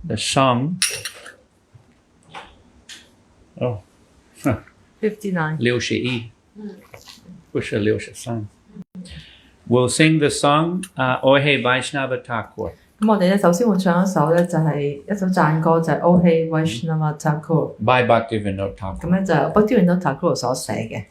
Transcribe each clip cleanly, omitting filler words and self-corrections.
the song. Oh, 59. 61. Pusha Liu Sang. We'll sing the song Ohe Vaishnava Thakur. 咁我哋咧首先會唱一首咧就係一首讚歌，就係 Ohe Vaishnava Thakur。 By Bhaktivinoda 咁 Thakur. 咧就係 Bhaktivinoda Thakur 所寫嘅。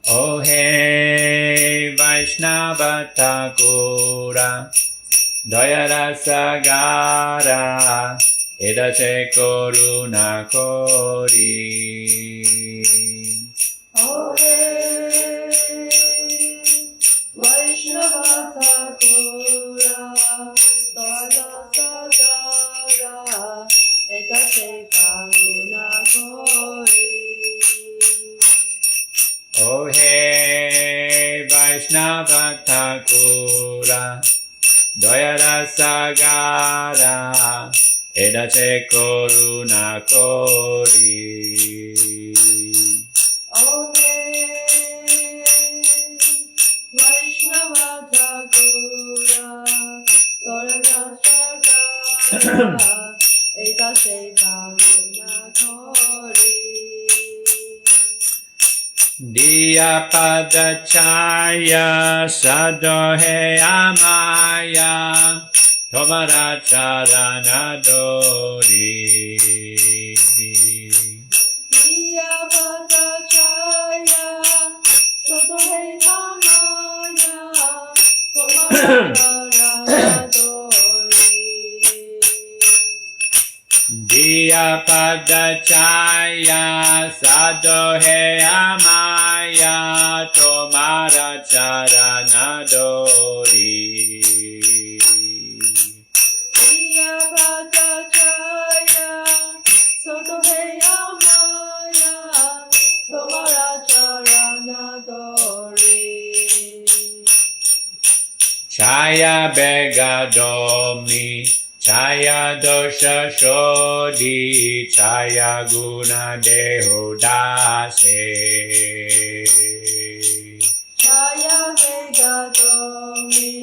Ohe Vaishnava Thakura Dayarasagara Edase Koruna Kori. Ohe Vaishnava Thakura Dayarasagara Edase Koruna Kori. Ohe Vaishnava Thakura Dayarasagara Edase Koruna Kori. Ohe Vaishnava Thakura Dayarasagara Edase Koruna Kori. Diyapadachaya Sadohe Amaya Tomara Charana Dori. Diyapadachaya Sadohe Amaya Tomara Charana Dori. Diyapadachaya Sadohe Amaya Tomara Charana Dori. Diyapadachaya Sadohe Amaya Tomara Charana Dori. Chaya Begadomi Chaya Dosha Shodhi Chaya Guna Deho Dase. Chaya Vegadomi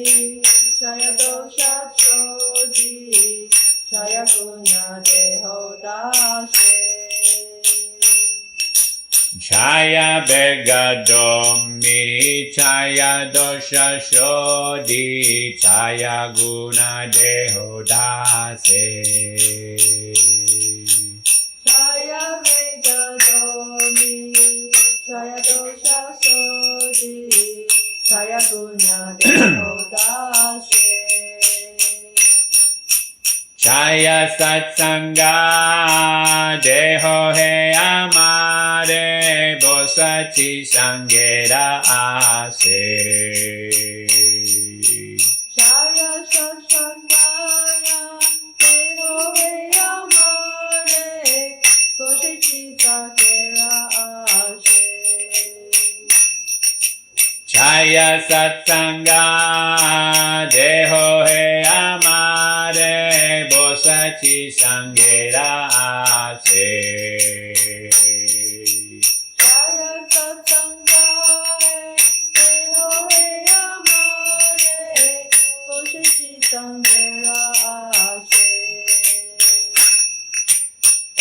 Chaya Dosha Shodhi Chaya Guna Deho Dase. Chaya Begadomi Chaya Dosha Shodhi Chaya Guna Deho Dase. Chaya Vegadomi Chaya Dosha Shodhi Chaya Guna Deho Dase. Chaya Satsanga Deho He Amare Bosati Sangera Ase. Chaya Satsangaya Deho He Amare Bosati Sangera Ase. Chaya Satsanga Deho He Amare Bosati Sangera Ase. Chaya Satsangaya Deho He Amare Bosati Sangera Ase.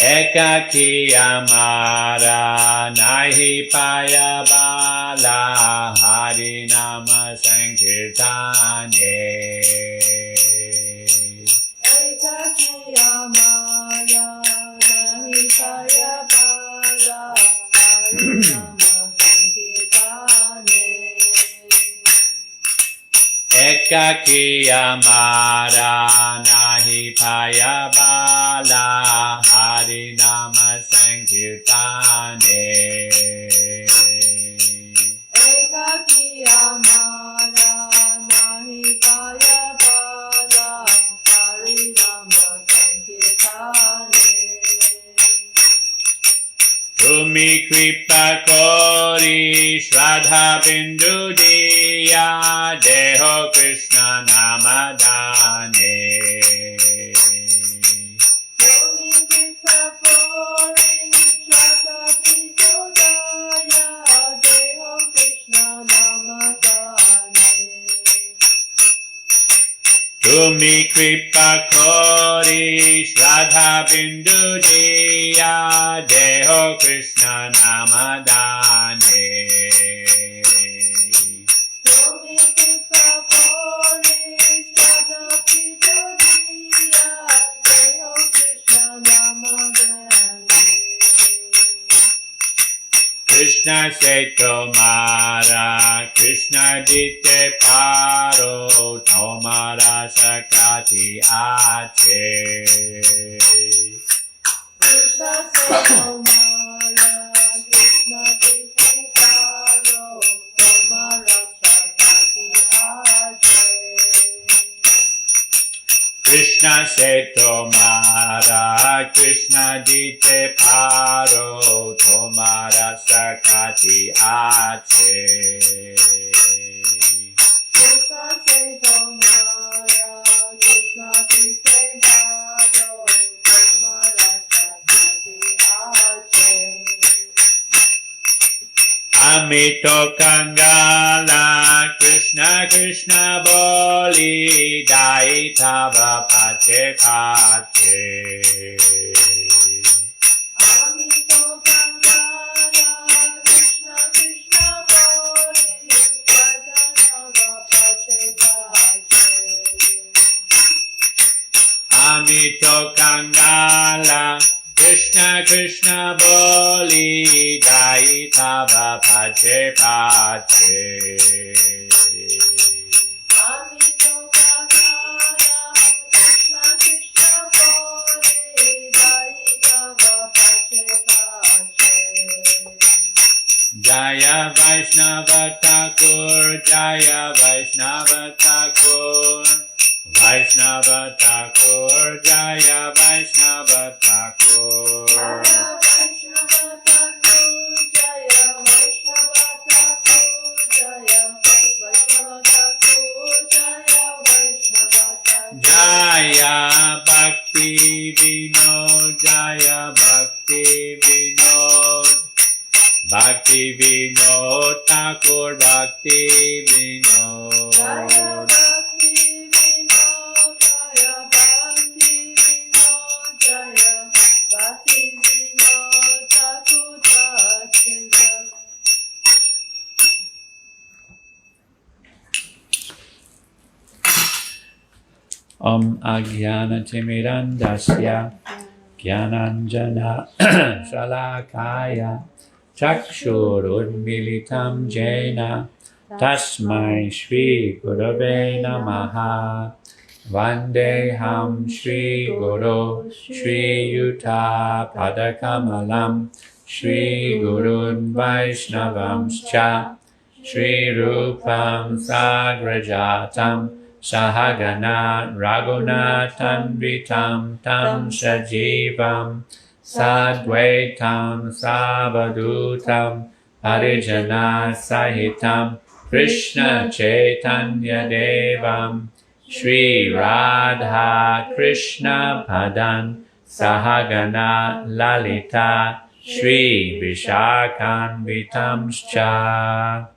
Ekaki Amara Nahi Paya Bala Hari Nama Sankirtane. Ekaki Amara Nahi Paya Bala Hari Nama Sankirtane. Ekaki Amara Nahi Paya Bala Hari Nama Sankirtane. Ekaki Amara Nahi Paya Bala Hari Nama Sankirtane. Tumi Kripa Kori Shraddha Bindu Diya Deho Krishna Namadane. Yomi Krishna Kori Shraddha Bindu Daya Deho Krishna Nama Tumi kripa kori Shraddha bindu diya Deho Krishna namadane. Krishna se tomara, Krishna dite paro, tomara sakati ache. Krishna se tomara, Krishna dite paro, tomara sakati ache. Krishna se tomara, Krishna dite paro, tomara sakati ache. Krishna se tomara, Krishna dite paro, tomara sakati ache. Amito Kangala, Krishna Krishna Boli, Dai Tava Pache Pache. Amito Kangala, Krishna Krishna Boli, Dai Tava Pache Pache. Amito Kangala, Krishna Krishna Boli, Dai Tava Pache Pache. Amito Kangala, Krishna Krishna Boli, Dai Tava Pache Pache. Jaya Vaishnava Thakur, Jaya Vaishnava Thakur, Vaishnava Thakur, Jaya Vaishnava Thakur. Jaya Vaishnava Thakur, Jaya Vaishnava Thakur, Jaya Vaishnava Thakur, Jaya Vaishnava Thakur. Jaya Bhakti Vinod, Jaya Bhakti Vinod, Bhakti Vinod Thakur, Bhakti Vinod. Jaya Bhakti Vinod, Jaya Bhakti Vinod, Jaya Bhakti Vinod Thakur, Bhakti Vinod. Ajnana Timirandasya Gyananjana Shalakaya Chakshurunmilitam Jena Tasmai Shri Gurave Namaha Vandeham Shri Guru Shri Yuta Padakamalam Shri Gurun Vaishnavamscha Shri Rupam Sagrajatam Sahagana Raghunathan Vitam Tam Sajivam Sadvaitam Savadutam Harijana Sahitam Krishna Chaitanya Devam Shri Radha Krishna Padan Sahagana Lalita Shri Vishakan Vitamscha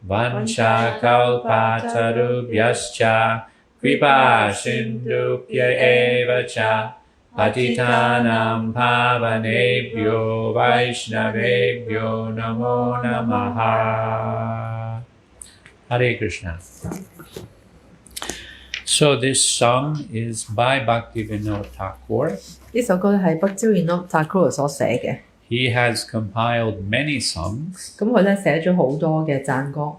Vansha kalpatarubhyascha kripa sindhubhya eva cha patitanam pavanebhyo vaishnavebhyo namo namaha. Hare Krishna. So this song is by Bhaktivinoda Thakur. 呢首歌係Bhaktivinoda Thakur所寫嘅。He has compiled many songs. 咁佢咧寫咗好多嘅讚歌。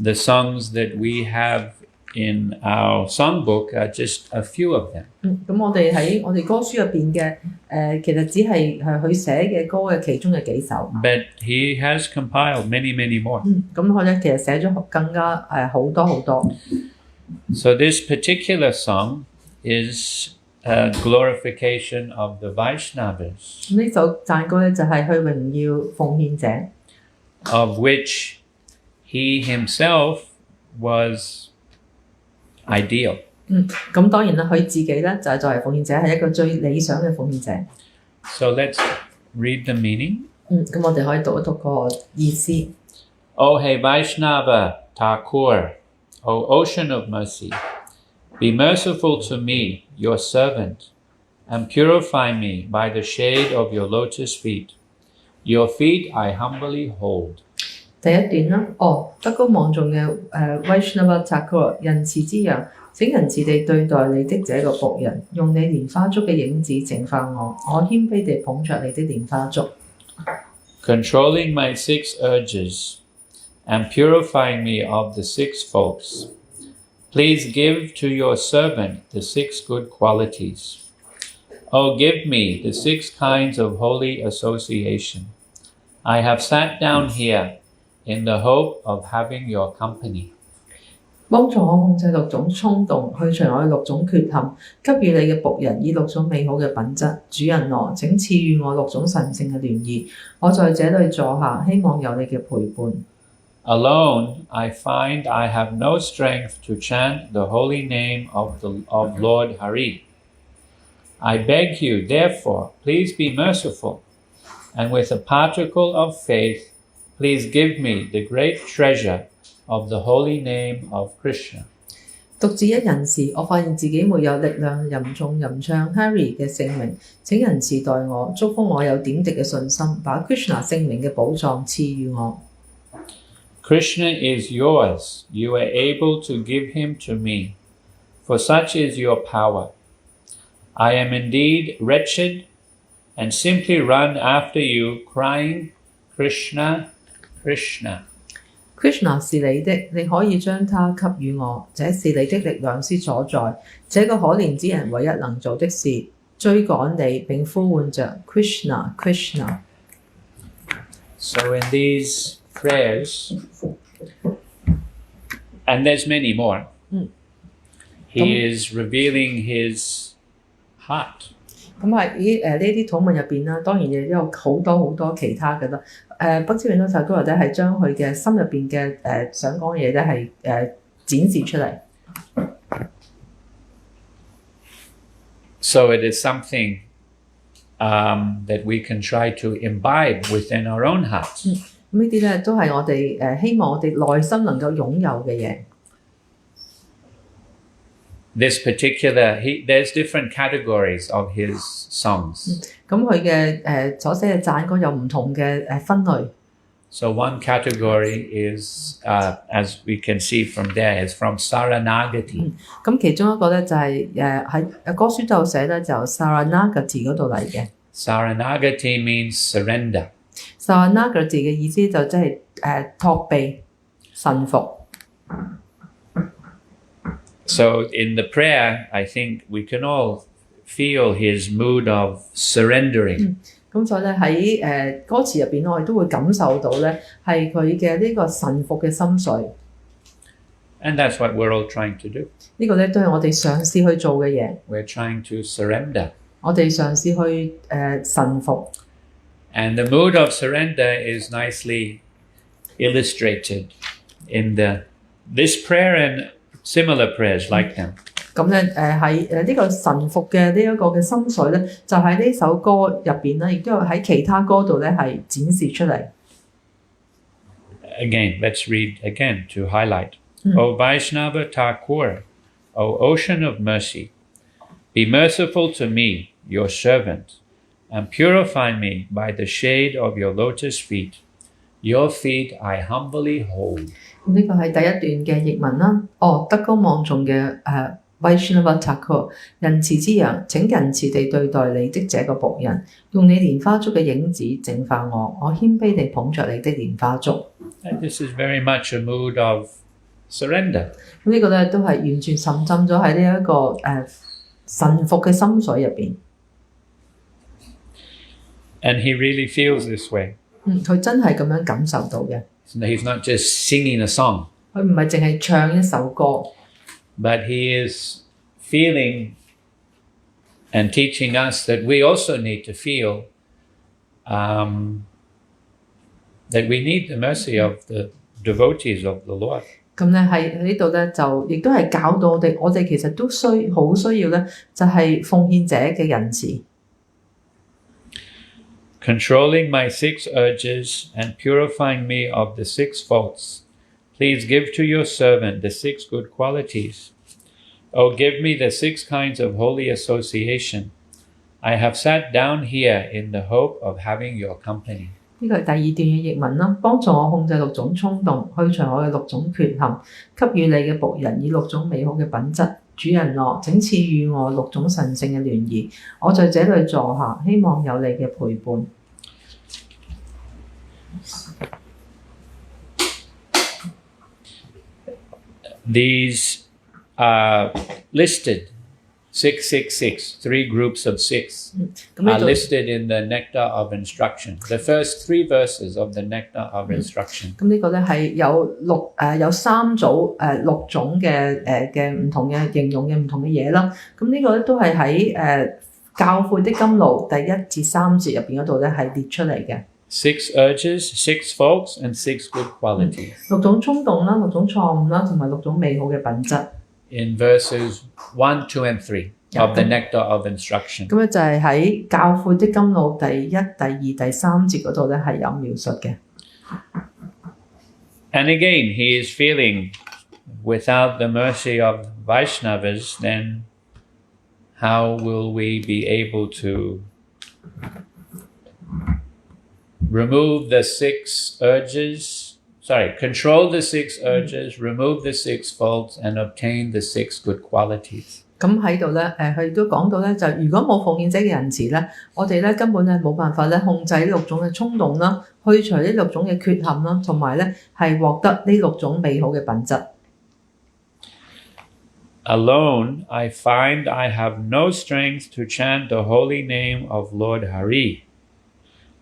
The songs that we have in our songbook are just a few of them. 咁我哋喺我哋歌書入邊嘅其實只係佢寫嘅歌嘅其中嘅幾首。But he has compiled many, many more. 咁佢咧其實寫咗更加好多好多。So this particular song is a glorification of the Vaishnavas. 呢首讚歌咧就係去榮耀奉獻者。Of which he himself was ideal. 咁當然啦，佢自己咧就係作為奉獻者係一個最理想嘅奉獻者。So let's read the meaning. 咁我哋可以讀一讀個意思。O hey Vaishnava Thakur, O ocean of mercy, Be merciful to me, your servant, and purify me by the shade of your lotus feet. Your feet I humbly hold. 第一段啦，德高望重嘅Vaishnava Thakur 仁慈之羊，請仁慈地對待你的這個僕人，用你蓮花足嘅影子淨化我，我謙卑地捧着你的蓮花足。Controlling my 6 urges and purifying me of the 6 faults. Please give to your servant the 6 good qualities. Oh, give me the 6 kinds of holy association. I have sat down here in the hope of having your company. 幫助我控制6種衝動，去除我嘅6種缺陷，給予你嘅僕人以6種美好嘅品質。主人我，請賜予我6種神聖嘅聯誼。我在這裏坐下，希望有你嘅陪伴。Alone, I find I have no strength to chant the holy name of Lord Hari. I beg you, therefore, please be merciful, and with a particle of faith, please give me the great treasure of the holy name of Krishna. 獨自一人時，我發現自己沒有力量吟唱 Hari 嘅聖名。請仁慈待我，祝福我有點滴嘅信心，把 Krishna 聖名嘅寶藏賜予我。Krishna is yours. You are able to give him to me, for such is your power. I am indeed wretched and simply run after you, crying, Krishna, Krishna. Krishna 是你的，你可以將它給予我，這是你的力量之所在。這個可憐之人唯一能做的是追趕你並呼喚着 Krishna Krishna。 So in these prayers, and there's many more, he is revealing his heart. 咁喺呢啲禱文入邊啦，當然亦都有好多其他嘅啦。Bhaktivinoda Thakur咧係將佢嘅心入邊嘅想講嘅嘢咧係展示出嚟。So it is something that we can try to imbibe within our own hearts. 咁呢啲咧都係我哋希望我哋內心能夠擁有嘅嘢。This particular, there's different categories of his songs. 咁佢嘅所寫嘅讚歌有唔同嘅分類。So one category is, as we can see from there, is from Saranagati. 咁其中一個咧就係喺歌書就寫咧就 Saranagati 嗰度嚟嘅。Saranagati means surrender. Saranagati 嘅意思就即係託庇、臣服。So in the prayer, I think we can all feel his mood of surrendering. 咁所以咧喺歌詞入邊，我哋都會感受到咧係佢嘅呢個臣服嘅心髓。And that's what we're all trying to do. 呢個咧都係我哋嘗試去做嘅嘢。We're trying to surrender. 我哋嘗試去臣服。And the mood of surrender is nicely illustrated in this prayer and similar prayers like them. 咁咧喺呢個臣服嘅呢一個嘅心水咧，就喺呢首歌入邊咧，亦都有喺其他歌度咧係展示出嚟。Again, let's read again to highlight. O Vaishnava Thakur, O ocean of mercy, be merciful to me, your servant, and purify me by the shade of your lotus feet. Your feet I humbly hold. 呢個係第一段嘅譯文啦。德高望重嘅Vaishnava Thakur， 仁慈之羊，請仁慈地對待你的這個僕人，用你蓮花足嘅影子淨化我，我謙卑地捧着你的蓮花足。And this is very much a mood of surrender. 咁呢個咧都係完全沉浸咗喺呢一個臣服嘅心水入邊。And he really feels this way. 佢真係咁樣感受到嘅。He's not just singing a song. 佢唔係淨係唱一首歌。But he is feeling and teaching us that we also need to feel that we need the mercy of the devotees of the Lord. 咁咧喺呢度咧就亦都係教導我哋其實都好需要咧，就係奉獻者嘅仁慈。Controlling my 6 urges and purifying me of the 6 faults. Please give to your servant the 6 good qualities. Oh, give me the 6 kinds of holy association. I have sat down here in the hope of having your company. 呢個係第二段嘅譯文啦，幫助我控制6種衝動，去除我嘅6種缺陷，給予你嘅僕人以6種美好嘅品質。主人我，請賜予我6種神聖嘅聯誼。我在這裏坐下，希望有你嘅陪伴。These are listed 666, 3 groups of 6 are listed in the Nectar of Instruction. The first 3 verses of the Nectar of Instruction. 咁呢個咧係有3組6種嘅唔同嘅形容嘅唔同嘅嘢啦。咁呢個咧都係喺教誨的甘露第1至3節入邊嗰度咧係列出嚟嘅。6 urges, 6 faults, and 6 good qualities. 6種衝動啦，6種錯誤啦，同埋6種美好嘅品質。In verses 1, 2, and 3 of the Nectar of Instruction. 咁咧就係喺教誨的甘露第1、第2、第3節嗰度咧係有描述嘅。And again, he is feeling without the mercy of Vaishnavas, then how will we be able to remove the 6 urges? Control the 6 urges, remove the 6 faults, and obtain the 6 good qualities. 咁喺度咧，佢都講到咧，就如果冇奉獻者嘅仁慈咧，我哋咧根本咧冇辦法咧控制呢6種嘅衝動啦，去除呢6種嘅缺陷啦，同埋咧係獲得呢6種美好嘅品質。Alone, I find I have no strength to chant the holy name of Lord Hari.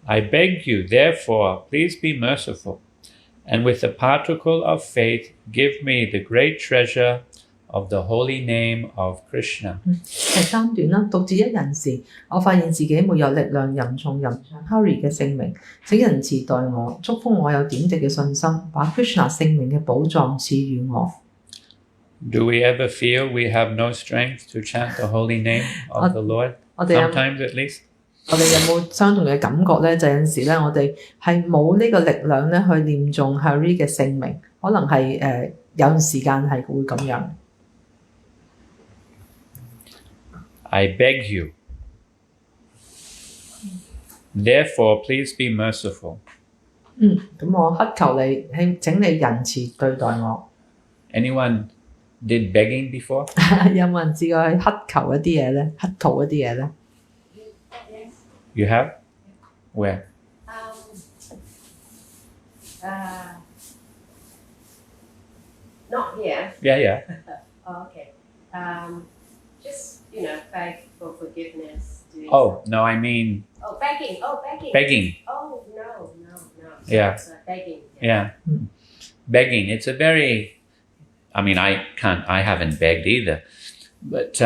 I beg you, therefore, please be merciful, and with a particle of faith, give me the great treasure of the holy name of Krishna. 第3段啦，獨自一人時，我發現自己沒有力量吟唱 Hari 嘅聖名，請仁慈待我，祝福我有典籍嘅信心，把 Krishna 聖名嘅寶藏賜予我。Do we ever feel we have no strength to chant the holy name of the Lord? Sometimes at least. 我哋有冇相同嘅感覺咧？就有陣時咧，我哋係冇呢個力量咧去念誦 Hari 嘅聖名，可能係有陣時間係會咁樣。I beg you, therefore please be merciful. 咁我乞求你，請你仁慈對待我。Anyone did begging before? 有冇人試過去乞求一啲嘢咧？乞討一啲嘢咧？ You have? Where? Not here. Yeah. Oh, okay. Just, beg for forgiveness. Oh, no, I mean... Oh, begging. Begging. Oh, no. Yeah. Begging. Yeah. Begging. It's a very... I mean, I haven't begged either. But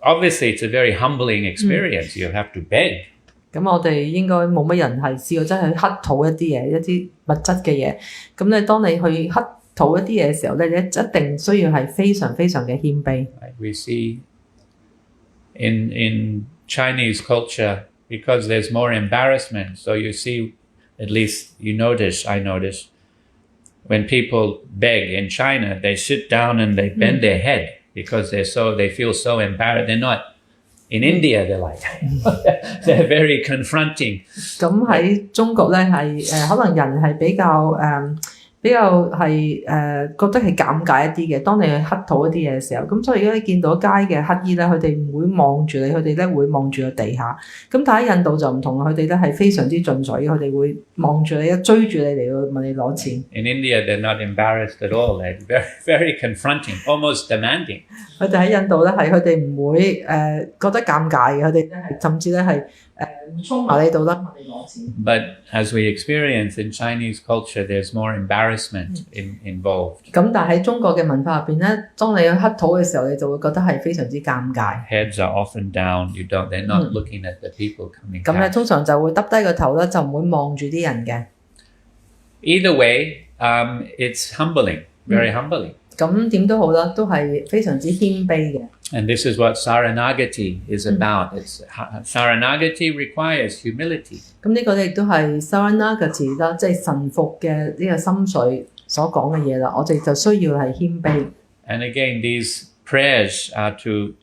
obviously it's a very humbling experience. You have to beg. 咁我哋應該冇乜人係試過真係乞討一啲嘢，一啲物質嘅嘢。咁咧，當你去乞討一啲嘢嘅時候咧，你一定需要係非常非常嘅謙卑。We see in Chinese culture, because there's more embarrassment, so you see, at least I notice, when people beg in China, they sit down and they bend their head because they feel so embarrassed. They're not. In India, they're very confronting. 咁喺中國咧係可能人係比較係覺得係尷尬一啲嘅。當你去乞討一啲嘢嘅時候，咁所以如果你見到街嘅乞兒咧，佢哋唔會望住你，佢哋咧會望住個地下。咁但喺印度就唔同，佢哋咧係非常之進取，佢哋會望住你，追住你嚟到問你攞錢。In India, they're not embarrassed at all. They're very, very confronting, almost demanding. 佢哋喺印度咧係佢哋唔會覺得尷尬嘅，佢哋咧係甚至咧係衝埋你度啦問你攞錢。But as we experience in Chinese culture, there's more embarrassment involved. 咁但係喺中國嘅文化入邊咧，當你去乞討嘅時候，你就會覺得係非常之尷尬。Heads are often down. They're not looking at the people coming. 咁咧通常就會耷低個頭啦，就唔會望住啲人嘅。Either way, it's humbling, very humbling. 咁點都好啦，都係非常之謙卑嘅。And this is what Saranagati is about. Saranagati requires humility. 咁呢個咧亦都係 Saranagati 啦，即係臣服嘅呢個心水所講嘅嘢啦。我哋就需要係謙卑。And again, these prayers are to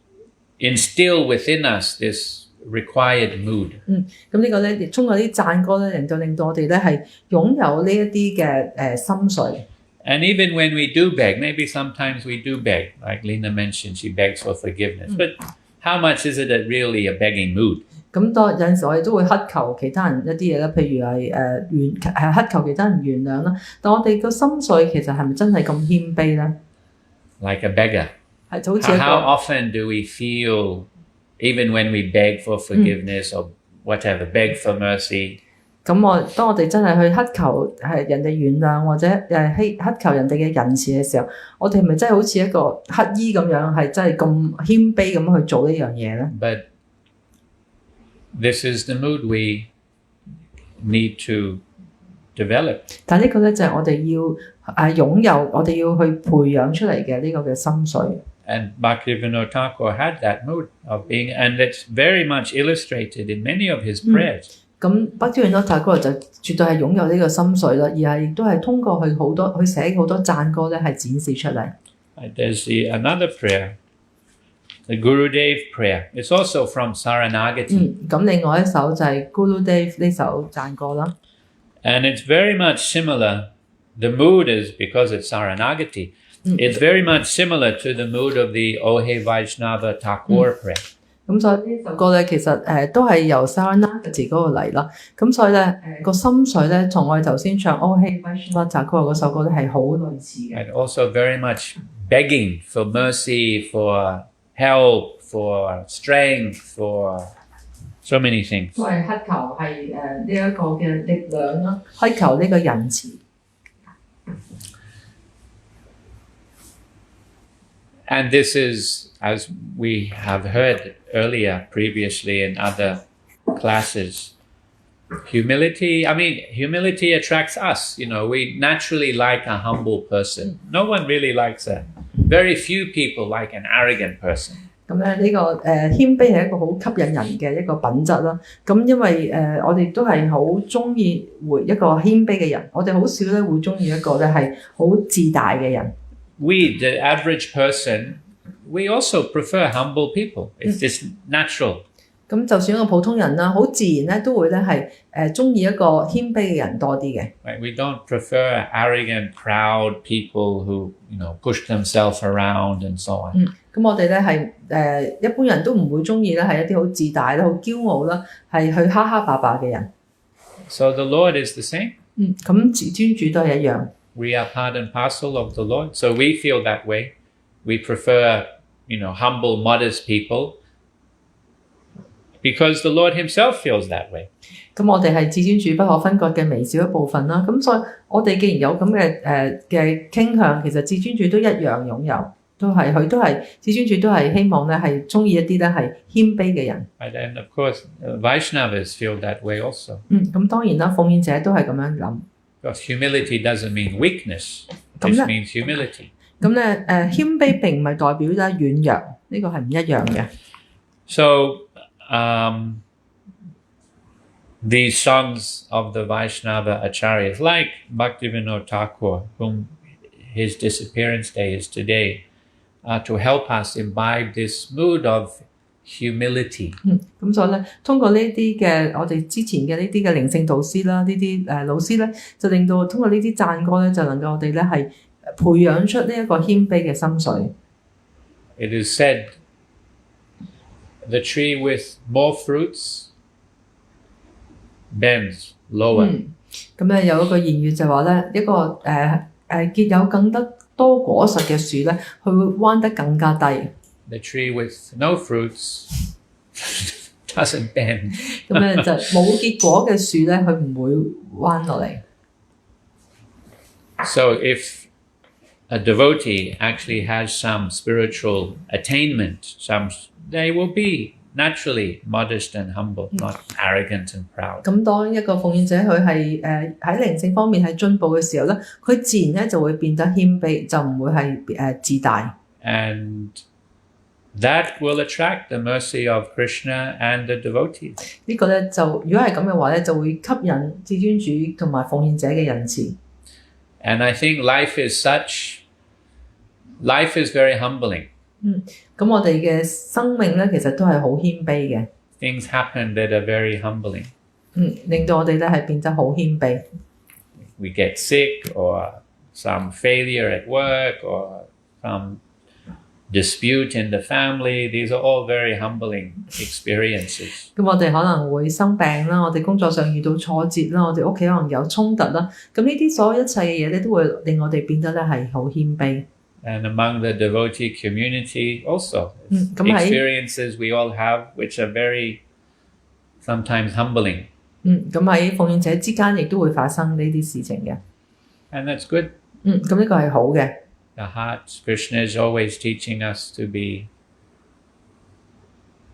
instill within us this required mood. 咁呢個咧，亦通過啲讚歌咧，令到我哋咧係擁有呢一啲嘅心緒。And even when we do beg, maybe sometimes we do beg, like Lena mentioned, she begs for forgiveness. But how much is it really a begging mood? 咁有陣時我哋都會乞求其他人一啲嘢啦，譬如係乞求其他人原諒啦。但我哋個心緒其實係咪真係咁謙卑咧？ Like a beggar. 係就好似一個 How often do we feel, even when we beg for forgiveness or whatever, beg for mercy? 咁當我哋真係去乞求係人哋原諒或者乞求人哋嘅仁慈嘅時候，我哋係咪真係好似一個乞衣咁樣，係真係咁謙卑咁去做呢樣嘢咧？ But this is the mood we need to develop. 但呢個咧就係我哋要擁有，我哋要去培養出嚟嘅呢個嘅心緒。And Bhaktivinoda Thakur had that mood of being, and it's very much illustrated in many of his prayers. 咁Bhaktivinoda Thakur就絕對係擁有呢個心緒啦，而係亦都係通過佢寫好多讚歌咧，係展示出嚟。There's another prayer, the Gurudev prayer. It's also from Saranagati. 咁另外一首就係 Gurudev 呢首讚歌啦。And it's very much similar. The mood is, because it's Saranagati, it's very much similar to the mood of the Ohe Vaishnava Thakur prayer. 咁所以呢首歌咧，其實都係由 Saranagati 嗰個嚟啦。咁所以咧，個心緒咧，同我哋頭先唱 Ohe Vaishnava Thakur 嗰首歌咧係好類似嘅。And also very much begging for mercy, for help, for strength, for so many things. 都係乞求係呢一個嘅力量啦，乞求呢個仁慈。And this is, as we have heard earlier, previously in other classes, humility. I mean, humility attracts us. You know, we naturally like a humble person. No one really likes very few people like an arrogant person. 咁咧呢個謙卑係一個好吸引人嘅一個品質啦。咁因為我哋都係好中意一個謙卑嘅人，我哋好少咧會中意一個咧係好自大嘅人。We, the average person, we also prefer humble people. It's just natural. 咁就算一個普通人啦，好自然咧都會咧係中意一個謙卑嘅人多啲嘅。Right? We don't prefer arrogant, proud people who, push themselves around and so on. 咁我哋咧係一般人都唔會中意咧係一啲好自大啦、好驕傲啦，係去蝦蝦霸霸嘅人。So the Lord is the same. 咁至尊主都係一樣。We are part and parcel of the Lord. So we feel that way. We prefer, humble, modest people because the Lord himself feels that way. 咁我哋係至尊主不可分割嘅微小一部分啦。咁所以我哋既然有咁嘅傾向，其實至尊主都一樣擁有。佢都係至尊主都係希望咧係中意一啲咧係謙卑嘅人。Right? And of course, Vaishnavas feel that way also. 咁當然啦，奉獻者都係咁樣諗。Because humility doesn't mean weakness. It means humility. 咁咧謙卑並唔係代表咧軟弱，呢個係唔一樣嘅。So these songs of the Vaishnava acharyas, like Bhaktivinoda Thakur, whom his disappearance day is today, to help us imbibe this mood of humility. 咁所以咧，通過呢啲嘅我哋之前嘅呢啲嘅靈性導師啦，呢啲老師咧，就令到通過呢啲讚歌咧，就能夠我哋咧係培養出呢一個謙卑嘅心緒。It is said, the tree with more fruits bends lower. 咁咧有一個言語就話咧，一個結有更多果實嘅樹咧，佢會彎得更加低。The tree with no fruits doesn't bend. 咁咧就冇結果嘅樹咧，佢唔會彎落嚟。So if a devotee actually has some spiritual attainment, they will be naturally modest and humble, not arrogant and proud. 咁當一個奉獻者佢係喺靈性方面係進步嘅時候咧，佢自然咧就會變得謙卑，就唔會係自大。And that will attract the mercy of Krishna and the devotees. 呢個咧就如果係咁嘅話咧，就會吸引至尊主同埋奉獻者嘅仁慈。And I think life is very humbling. 咁我哋嘅生命咧，其實都係好謙卑嘅。 Things happen that are very humbling. 令到我哋咧係變得好謙卑。 We get sick, or some failure at work, or some dispute in the family. These are all very humbling experiences. 咁我哋可能會生病啦，我哋工作上遇到挫折啦，我哋屋企可能有衝突啦。咁呢啲所有一切嘅嘢咧，都會令我哋變得咧係好謙卑。 And among the devotee community also,咁喺 experiences we all have which are very sometimes humbling. 咁喺奉獻者之間亦都會發生呢啲事情嘅。 And that's good. 咁呢個係好嘅。 The heart, Krishna is always teaching us to be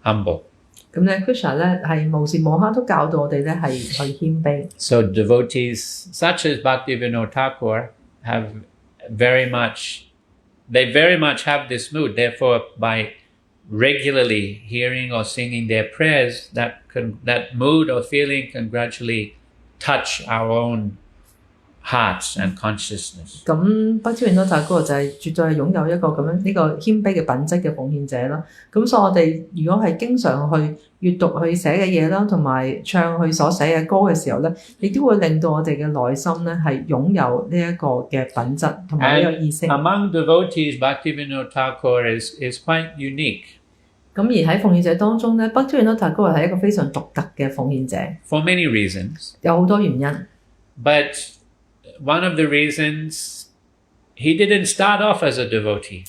humble. 咁咧 Krishna 咧係無時無刻都教導我哋咧係去謙卑。 So devotees such as Bhaktivinoda Thakur have very much have this mood. Therefore, by regularly hearing or singing their prayers, that mood or feeling can gradually touch our own hearts and consciousness. 咁Bhaktivinoda Thakur就係絕對係擁有一個咁樣呢個謙卑嘅品質嘅奉獻者啦。咁所以我哋如果係經常去閱讀佢寫嘅嘢啦，同埋唱佢所寫嘅歌嘅時候咧，亦都會令到我哋嘅內心咧係擁有呢一個嘅品質同埋呢個意識。 Among devotees, Bhaktivinoda Thakur is quite unique. 咁而喺奉獻者當中咧，Bhaktivinoda Thakur係一個非常獨特嘅奉獻者， For many reasons. 有好多原因。 But one of the reasons, he didn't start off as a devotee.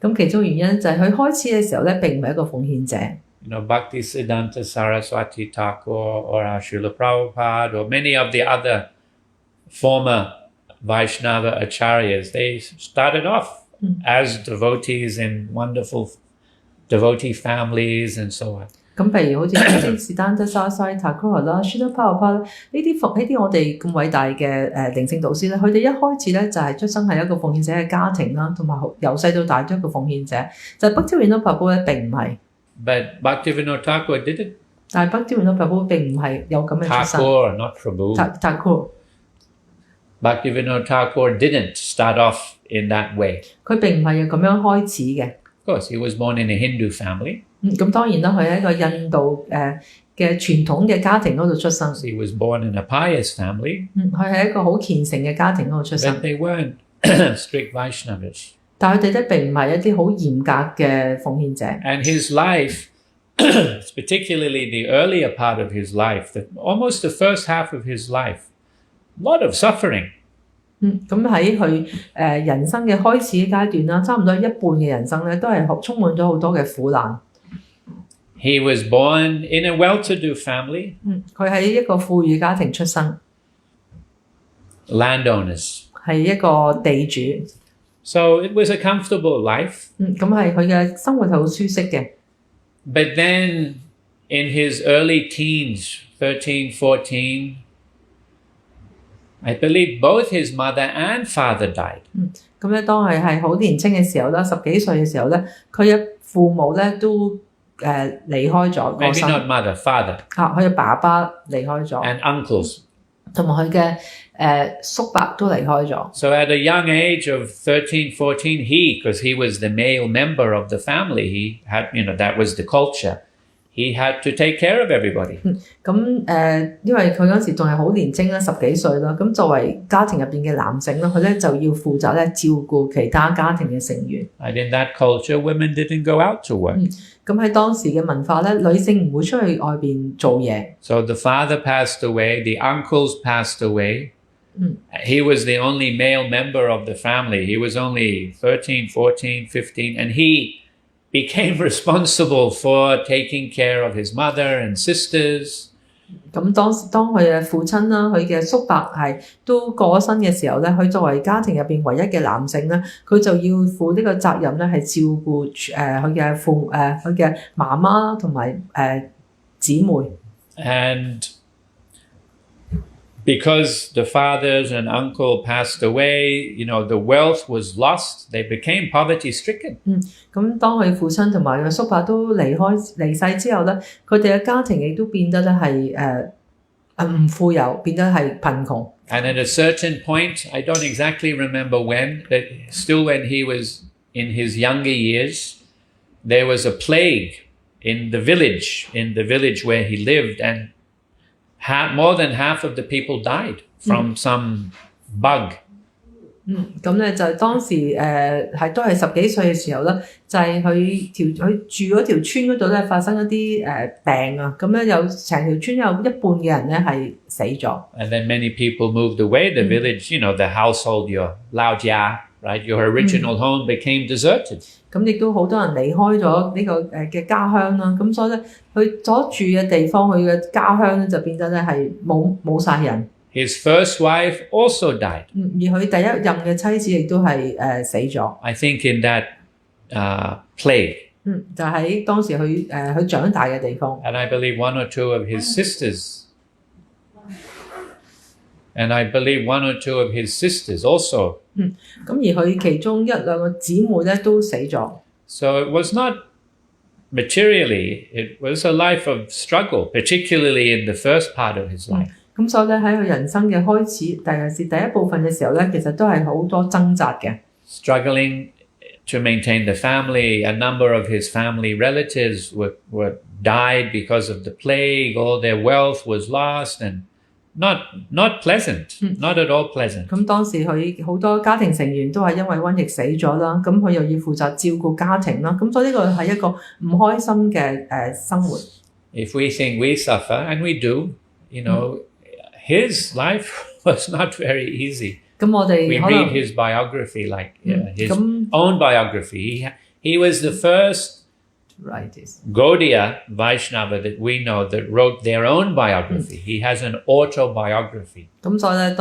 咁其中原因就係佢開始嘅時候咧並唔係一個奉獻者。 Bhaktisiddhanta Saraswati Thakur or Srila Prabhupada or many of the other former Vaishnava acharyas, they started off as devotees in wonderful devotee families and so on. 咁譬如好似 Bhaktisiddhanta Saraswati Thakur 啦、Srila Prabhupada 呢啲我哋咁偉大嘅靈性導師咧，佢哋一開始咧就係出生喺一個奉獻者嘅家庭啦，同埋由細到大都係一個奉獻者。就係 Bhaktivinoda Prabhu 咧並唔係。 But Bhaktivinoda Thakur didn't. 但係 Bhaktivinoda Prabhu 並唔係有咁嘅出身。 Thakur, not Prabhu. Thakur Bhaktivinoda Thakur didn't start off in that way. 佢並唔係咁樣開始嘅。 Of course, he was born in a Hindu family. 咁當然啦，佢喺一個印度嘅傳統嘅家庭嗰度出生。 He was born in a pious family. 佢係一個好虔誠嘅家庭嗰度出生。 But they weren't strict Vaishnavas. 但係佢哋咧並唔係一啲好嚴格嘅奉獻者。 And his life, particularly the earlier part of his life, almost the first half of his life, a lot of suffering. 咁喺佢人生嘅開始嘅階段啦，差唔多一半嘅人生咧都係充滿咗好多嘅苦難。 He was born in a well-to-do family. 佢喺一個富裕家庭出生， Landowners. 係一個地主。 So it was a comfortable life. 咁係佢嘅生活係好舒適嘅。 But then in his early teens, 13, 14, I believe both his mother and father died. 咁咧，當佢係好年青嘅時候啦，10幾歲嘅時候咧，佢嘅父母咧都離開咗過 Maybe 身。 not mother, father. 佢嘅爸爸離開咗， And uncles. 同埋佢嘅叔伯都離開咗。 So at a young age of 13, 14, because he was the male member of the family, he had, that was the culture. He had to take care of everybody. 因為佢嗰時仲係好年青啦，10幾歲啦，咁作為家庭入邊嘅男性啦，佢咧就要負責咧照顧其他家庭嘅成員。 And in that culture, women didn't go out to work. 咁喺當時嘅文化咧，女性唔會出去外邊做嘢。 So the father passed away, the uncles passed away. He was the only male member of the family. He was only 13, 14, 15, and he became responsible for taking care of his mother and sisters. 咁當佢嘅父親啦，佢嘅叔伯係都過咗身嘅時候咧，佢作為家庭入邊唯一嘅男性咧，佢就要負呢個責任咧，係照顧佢嘅媽媽同埋姊妹。 And because the fathers and uncle passed away, the wealth was lost. They became poverty-stricken. 咁當佢父親同埋佢叔伯都離世之後咧，佢哋嘅家庭亦都變得咧係唔富有，變得係貧窮。 And at a certain point, I don't exactly remember when, but still when he was in his younger years, there was a plague in the village where he lived, and more than half of the people died from some bug. 咁咧就係當時都係十幾歲嘅時候啦，就係佢住嗰條村嗰度咧發生一啲病啊，咁咧有成條村有一半嘅人咧係死咗。And then many people moved away. The village, the household, your lao jia, right, your original home became deserted. 咁亦都好多人離開咗呢個嘅家鄉啦，咁所以咧佢所住嘅地方，佢嘅家鄉咧就變咗咧係冇晒人。His first wife also died. 而佢第一任嘅妻子亦都係死咗。I think in that plague. 就喺當時佢長大嘅地方。And I believe one or two of his sisters. And I believe one or two of his sisters also. 咁而佢其中一兩個姊妹咧都死咗。So it was not materially, it was a life of struggle, particularly in the first part of his life. 咁所以咧喺佢人生嘅開始，特別是第一部分嘅時候咧，其實都係好多掙扎嘅。Struggling to maintain the family, a number of his family relatives were died because of the plague. All their wealth was lost, and not pleasant, not at all pleasant. 咁當時佢好多家庭成員都係因為瘟疫死咗啦，咁佢又要負責照顧家庭啦，咁所以呢個係一個唔開心嘅生活。If we think we suffer, and we do, his life was not very easy. We read his biography, his own biography. He was the first Gaudiya Vaishnava that we know that wrote their own biography. He has an autobiography. 咁所以咧，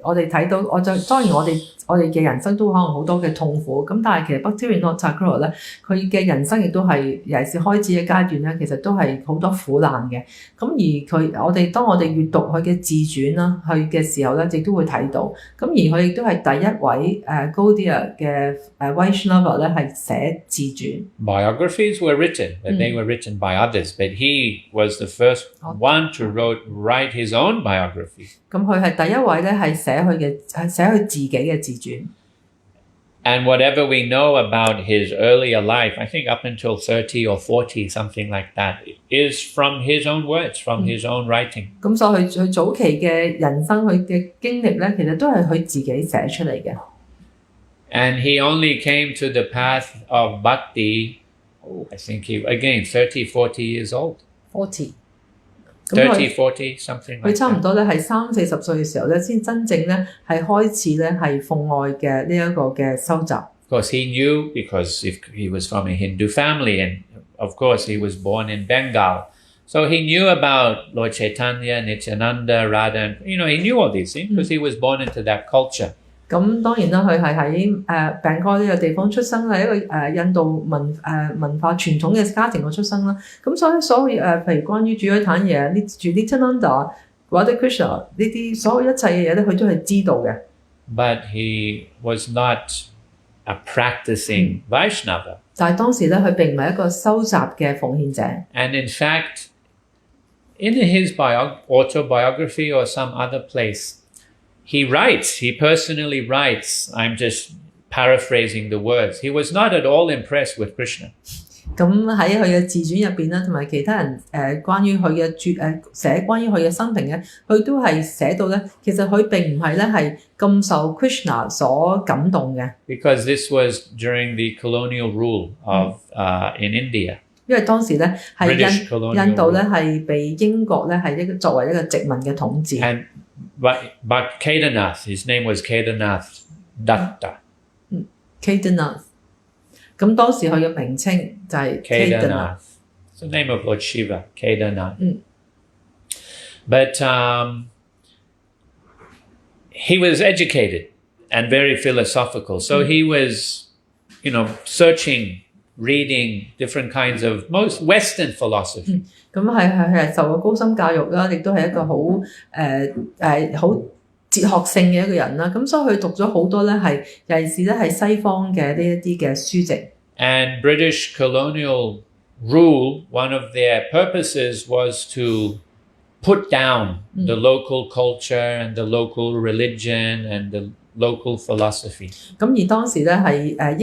我哋睇到，當然我哋嘅人生都可能好多嘅痛苦，咁但係其實 Bhaktivinoda 咧，佢嘅人生亦都係尤其是開始嘅階段咧，其實都係好多苦難嘅。咁而當我哋閱讀佢嘅自傳啦，佢嘅時候咧，亦都會睇到。咁而佢亦都係第一位Gaudiya 嘅Vaishnava 咧，係寫自傳。Biographies were written, but they were written by others. But he was the first one to write his own biography. 咁佢係第一位咧，係寫佢自己嘅自傳。And whatever we know about his earlier life, I think up until 30 or 40, something like that, is from his own words, from his own writing. 咁所以佢早期嘅人生，佢嘅經歷咧，其實都係佢自己寫出嚟嘅。And he only came to the path of bhakti, I think 30, 40 years old. 30, 40, something like that. 佢差唔多咧係30-40歲嘅時候咧，先真正咧係開始咧係奉愛嘅呢一個嘅修習。Of course, he knew because if he was from a Hindu family, and of course he was born in Bengal, so he knew about Lord Chaitanya, Nityananda, Radha, and, he knew all these things because he was born into that culture. 咁當然啦，佢係喺Bengal呢個地方出生，係一個印度文化傳統嘅家庭嘅出生啦。咁所以譬如關於主要坦嘢、住 Nityananda 或者 Krishna 呢啲所有一切嘅嘢咧，佢都係知道嘅。But he was not a practicing Vaishnava. 但係當時咧，佢並唔係一個修習嘅奉獻者。And in fact, in his autobiography or some other place,He personally writes, I'm just paraphrasing the words. He was not at all impressed with Krishna. 咁喺佢嘅自傳入邊啦，同埋其他人關於佢嘅寫關於佢嘅生平咧，佢都係寫到咧，其實佢並唔係咧係咁受 Krishna 所感動嘅。Because this was during the colonial rule of in India. 因為當時咧係印度咧係被英國咧係作為一個殖民嘅統治。But Kedarnath, his name was Kedarnath Datta. Kedarnath. 咁當時佢嘅名稱就係 Kedarnath. It's the name of Lord Shiva, Kedarnath. But he was educated and very philosophical. So he was, searching, reading different kinds of most Western philosophy. 咁係受過高深教育啦，亦都係一個好哲學性嘅一個人啦。咁所以佢讀咗好多咧係尤其是咧係西方嘅呢一啲嘅書籍。And British colonial rule, one of their purposes was to put down the local culture and the local religion and the local philosophy. 咁而當時咧係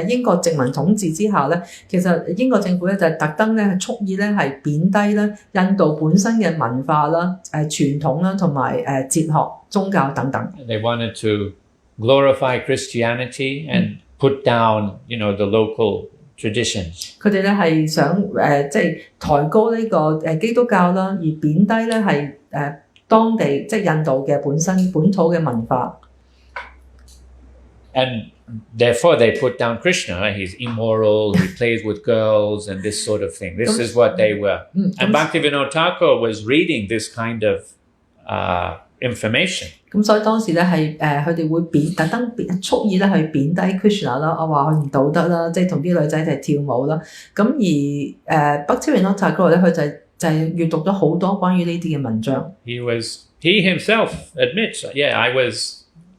英國殖民統治之下咧，其實英國政府咧就特登咧係蓄意咧係貶低咧印度本身嘅文化啦、傳統啦同埋哲學、宗教等等。They wanted to glorify Christianity and put down, the local traditions. 佢哋咧係想即係抬高呢個基督教啦，而貶低咧係當地即係印度嘅本土嘅文化。And therefore they put down Krishna. Right? He's immoral, he plays with girls and this sort of thing. This is what they were. And Bhaktivinoda Thakur was reading this kind of information. 咁所以當時咧係佢哋會特登蓄意咧去貶低 Krishna 啦，我話佢唔道德啦，即係同啲女仔一齊跳舞啦。咁而Bhaktivinoda Thakur咧，佢就係閱讀咗好多關於呢啲嘅文章。He himself admits,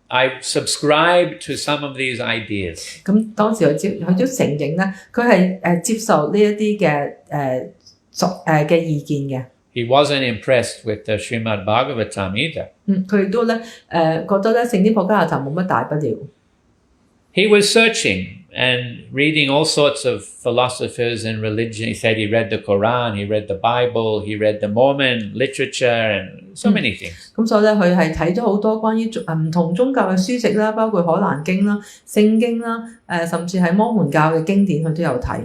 I subscribe to some of these ideas. 咁當時佢都承認咧，佢係接受呢一啲嘅意見嘅。He wasn't impressed with the Srimad Bhagavatam either. 佢亦都咧覺得咧聖經普加亞談冇乜大不了。He was searching and reading all sorts of philosophers and religion. He said he read the Quran, he read the Bible, he read the Mormon literature and so many things. 咁所以咧，佢係睇咗好多關於唔同宗教嘅書籍啦，包括《可蘭經》啦、聖經啦，甚至係摩門教嘅經典，佢都有睇。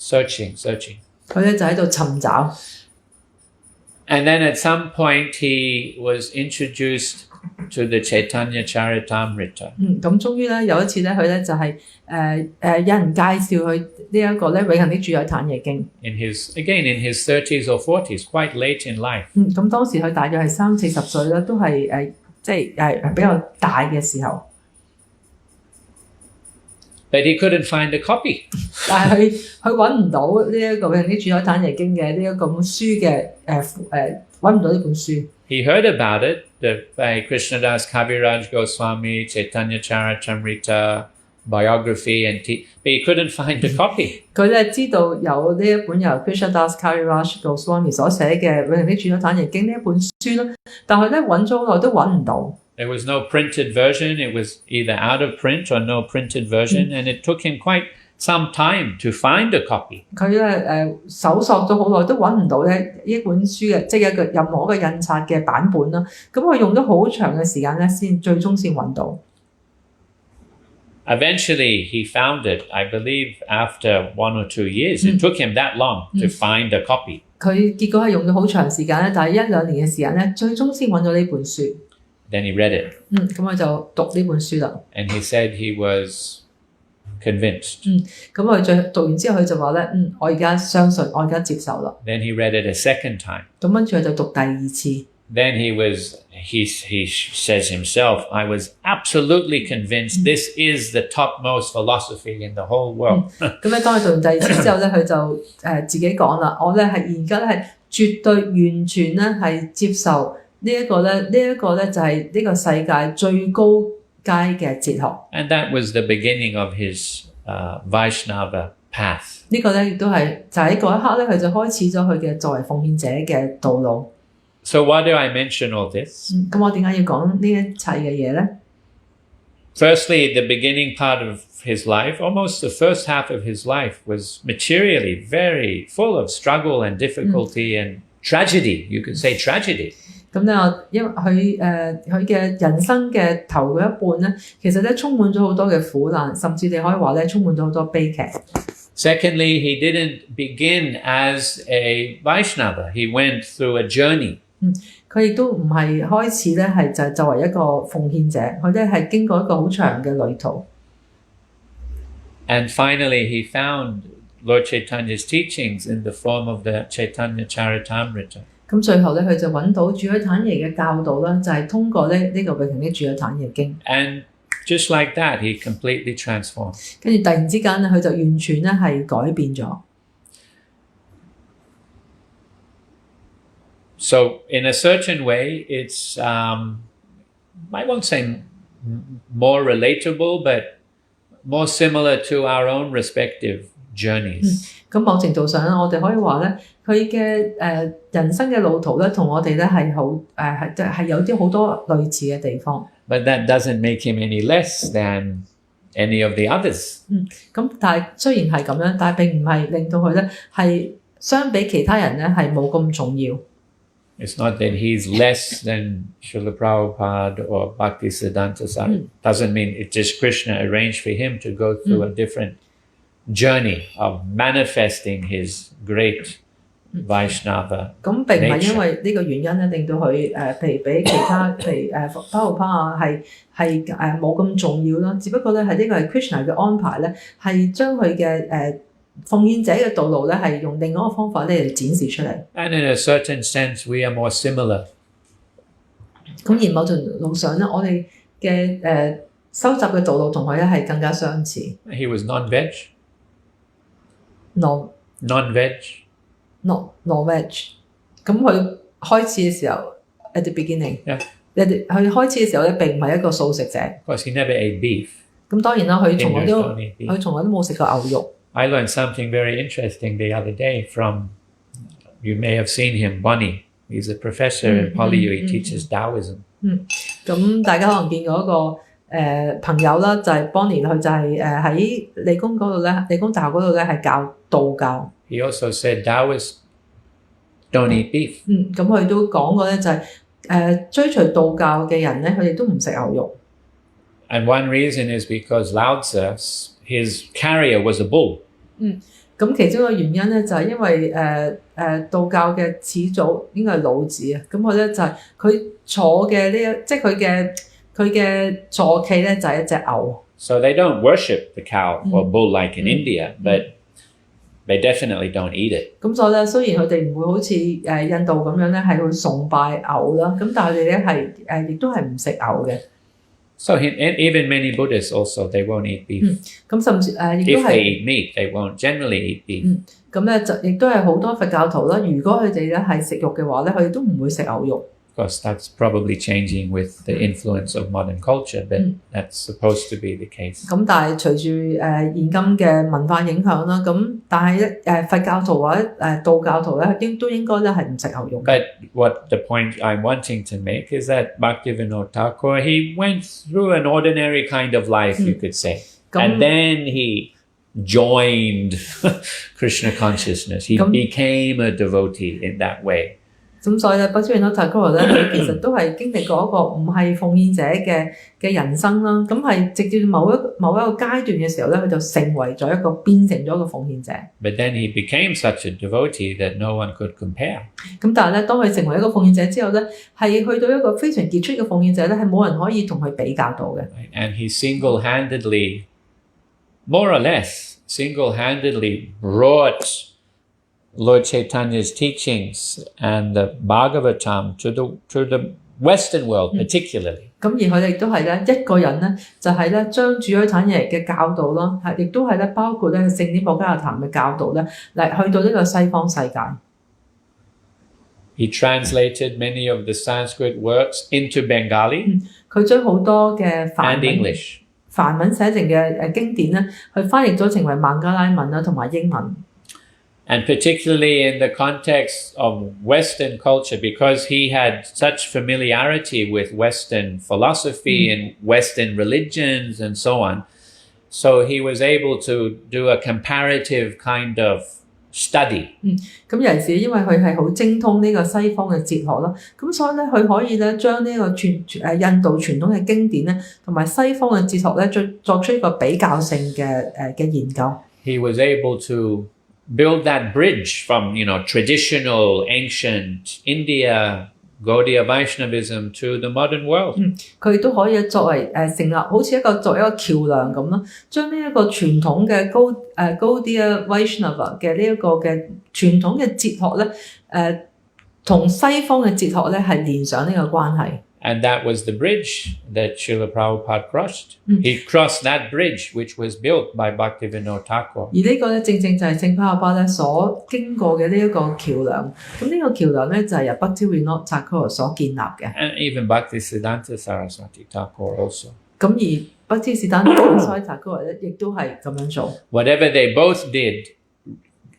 Searching. 佢咧就喺度尋找。And then at some point he was introduced to the Chaitanya Charitamrita. 咁終於咧有一次咧，佢咧就係有人介紹佢呢一個咧永恆的主宰坦耶經。In his 30s or 40s, quite late in life. 咁當時佢大約係30-40歲啦，都係即係比較大嘅時候。But he couldn't find a copy. 但係佢揾唔到呢一個永恆的主宰坦耶經嘅呢一個書嘅揾唔到呢本書。He heard about it by Krishnadas Kaviraj Goswami, Chaitanya Charitamrita, biography, but he couldn't find a copy. 佢咧知道有呢一本由 Krishnadas Kaviraj Goswami 所寫嘅永恆的主宰坦耶經呢一本書啦，但係咧揾咗好耐都揾唔到。There was no printed version. It was either out of print or no printed version, and it took him quite some time to find a copy. 佢咧搜索咗好耐都揾唔到咧呢本書嘅，即係一個任何一個印刷嘅版本啦。咁佢用咗好長嘅時間咧，最終先揾到。Eventually, he found it. I believe after 1 or 2 years, it took him that long to find a copy. 佢結果係用咗好長時間咧，但係1-2年嘅時間咧，最終先揾到呢本書。Then he read it. 咁佢就讀呢本書啦。And he said he was convinced. 咁佢讀完之後，佢就話咧，我而家相信，我而家接受啦。Then he read it a second time. 咁跟住佢就讀第2次。Then he says himself, I was absolutely convinced this is the topmost philosophy in the whole world. 咁咧，當佢讀完第2次之後咧，佢就自己講啦，我咧係而家咧係絕對完全咧係接受呢一個咧就係呢個世界最高階嘅哲學。And that was the beginning of his Vaishnava path. 呢個咧亦都係就喺嗰一刻咧，佢就開始咗佢嘅作為奉獻者嘅道路。So why do I mention all this? 咁我點解要講呢一切嘅嘢咧？ Firstly, the beginning part of his life, almost the first half of his life, was materially very full of struggle and difficulty and tragedy. You could say tragedy. 咁咧，因為佢嘅人生嘅頭嗰一半咧，其實咧充滿咗好多嘅苦難，甚至你可以話咧充滿咗好多悲劇。Secondly, he didn't begin as a Vaishnava. He went through a journey. 佢亦都唔係開始咧，係就作為一個奉獻者，佢咧係經過一個好長嘅旅途。And finally, he found Lord Chaitanya's teachings in the form of the Chaitanya Charitamrita. 咁最後咧，佢就揾到主宰坦耶嘅教導啦，就係通過咧呢個永恆的主宰坦耶經。And just like that, he completely transformed. 跟住突然之間咧，佢就完全咧係改變咗。So in a certain way, it's I won't say more relatable, but more similar to our own respective journeys. 咁某程度上咧，我哋可以話咧，佢嘅人生嘅路途咧，同我哋咧係好係有啲好多類似嘅地方。But that doesn't make him any less than any of the others. 咁但係雖然係咁樣，但係並唔係令到佢咧係相比其他人咧係冇咁重要。It's not that he's less than Srila Prabhupada or Bhaktisiddhanta Saraswati. Doesn't mean it's just Krishna arranged for him to go through a different journey of manifesting his great Vaishnava 咁並唔係 nature. 因為呢個原因咧，令到佢譬如比其他譬如Prabhupada啊係冇咁重要啦。只不過咧係呢個係 Krishna 嘅安排咧，係將佢嘅奉獻者嘅道路咧係用另外一個方法咧嚟展示出嚟。And in a certain sense, we are more similar. 咁而某程度上咧，我哋嘅收集嘅道路同佢咧係更加相似。He was non-veg. No Non-veg. no veg。咁佢開始嘅時候 at the beginning， Yeah. 佢開始嘅時候咧並唔係一個素食者。Of course, he never ate beef. 咁當然啦，佢從來 Hindus 都 don't eat beef. 冇食過牛肉。I learned something very interesting the other day from, you may have seen him, Bonnie. He's a professor in Poly. He teaches Taoism. 咁大家可能見過一個朋友啦，就係 Bonnie， 佢就係喺理工嗰度咧，理工大學嗰度咧係教道教。He also said Taoists don't eat beef. 咁佢都講過咧，就係追隨道教嘅人咧，佢哋都唔食牛肉。And one reason is because Lao Tzu, his carrier was a bull. 咁其中一個原因咧，就係因為道教嘅始祖應該係老子啊。咁佢咧就係佢坐嘅即係佢嘅坐騎咧就係一隻牛。So they don't worship the cow or bull like in India, but they definitely don't eat it. 咁所以咧，雖然佢哋唔會好似印度咁樣咧係會崇拜牛啦，咁但係佢哋咧係亦都係唔食牛嘅。So even many Buddhists also, they won't eat beef. 咁甚至亦都 If they 係 eat meat, they won't generally eat beef. 咁咧就亦都係好多佛教徒啦。如果佢哋咧係食肉嘅話咧，佢哋都唔會食牛肉。Of course, that's probably changing with the influence of modern culture, but that's supposed to be the case. 咁但係隨住現今嘅文化影響啦，咁但係咧佛教徒或者道教徒咧，都應該咧係唔食牛肉。But what the point I'm wanting to make is that Bhaktivinoda Thakur, he went through an ordinary kind of life, you could say. And then he joined Krishna consciousness. He became a devotee in that way. 咁所以咧，Bhaktivinoda Thakur咧，佢其實都係經歷過一個唔係奉獻者嘅人生啦。咁係直至某一個階段嘅時候咧，佢就變成咗一個奉獻者。But then he became such a devotee that no one could compare. 咁但係咧，當佢成為一個奉獻者之後咧，係去到一個非常傑出嘅奉獻者咧，係冇人可以同佢比較到嘅。And he single-handedly, more or less, single-handedly brought Lord Chaitanya's teachings and the Bhagavatam to the Western world particularly. 咁而佢哋都係咧一個人咧，就係咧將主宰產業嘅教導啦，亦都係咧包括咧聖典博加亞談嘅教導咧，嚟去到呢個西方世界。He translated many of the Sanskrit works into Bengali 佢將好多嘅 and English. 梵文寫成嘅經典咧，去翻譯咗成為孟加拉文啦同埋英文。And particularly in the context of Western culture, because he had such familiarity with Western philosophy and Western religions and so on, so he was able to do a comparative kind of study. 咁尤其是因為佢係好精通呢個西方嘅哲學啦，咁所以咧佢可以咧將呢個印度傳統嘅經典咧，同埋西方嘅哲學咧，作出一個比較性嘅研究。He was able to build that bridge from, traditional ancient India, Gaudiya Vaishnavism to the modern world. 佢都可以作為成立好似作為一個橋梁咁啦，將呢一個傳統嘅Gaudiya Vaishnava 嘅呢一個嘅傳統嘅哲學咧，同西方嘅哲學咧係連上呢個關係。And that was the bridge that Srila Prabhupada crossed. He crossed that bridge which was built by Bhaktivinoda Thakur. 而呢個咧正正就係聖巴巴咧所經過嘅呢一個橋梁。咁呢個橋梁咧就係由 Bhaktivinoda Thakur 所建立嘅。And even Bhaktisiddhanta Saraswati Thakur also. 咁而Bhaktisiddhanta Saraswati Thakur 咧亦都係咁樣做。Whatever they both did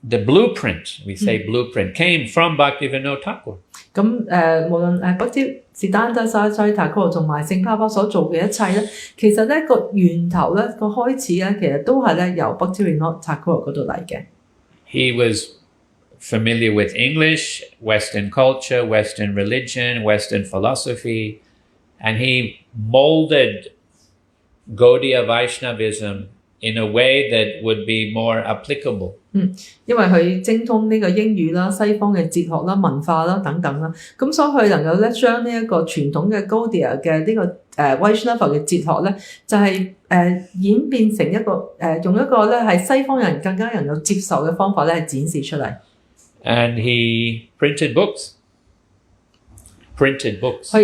the blueprint, we say blueprint, came from Bhaktivinoda Thakur. 咁無論Bhaktivinoda Thakur 同埋聖爸爸所做嘅一切咧，其實咧個源頭咧個開始咧，其實都係咧由 Bhaktivinoda Thakur 嗰度嚟嘅。He was familiar with English, Western culture, Western religion, Western philosophy, and he molded Gaudiya Vaishnavism in a way that would be more applicable. 因為佢精通呢個英語啦、西方嘅哲學啦、文化啦等等啦，咁所以佢能夠咧將呢一個傳統嘅 Gaudiya 嘅呢個Vaishnava 嘅哲學咧，就係演變成一個用一個咧係西方人更加能夠接受嘅方法咧，係展示出嚟。And he printed books. 佢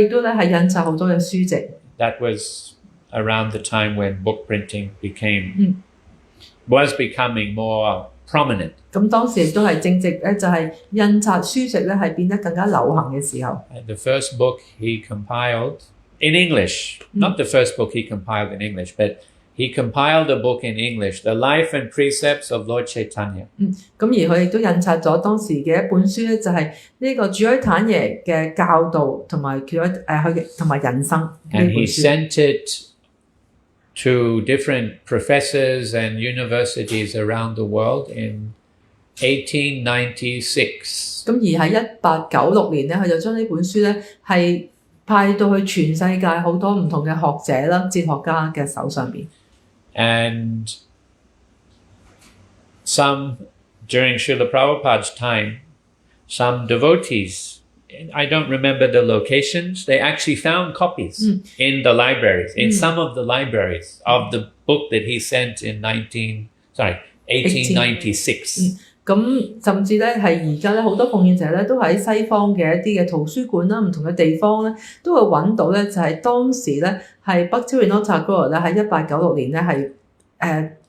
亦都咧係印刷好多嘅書籍。That was around the time when book printing was becoming more prominent. 咁當時亦都係正值咧，就係印刷書籍咧係變得更加流行嘅時候。The first book he compiled in English, not the first book he compiled in English, but he compiled a book in English, The Life and Precepts of Lord Chaitanya. 咁而佢亦都印刷咗當時嘅一本書咧，就係呢個主宰坦爺嘅教導同埋佢同埋人生呢本 And he 書。sent it to different professors and universities around the world in 1896. 咁而喺1896年咧，佢就將呢本書咧係派到去全世界好多唔同嘅學者啦、哲學家嘅手上邊。And some, during Srila Prabhupada's time, some devotees, I don't remember the locations, they actually found copies in the libraries, in some of the libraries of the book that he sent in 1896. 咁甚至咧係而家咧好多奉獻者咧都喺西方嘅一啲嘅圖書館啦、唔同嘅地方咧都會揾到咧，就係當時咧係 Bhaktivinoda Thakur 咧喺1896年咧係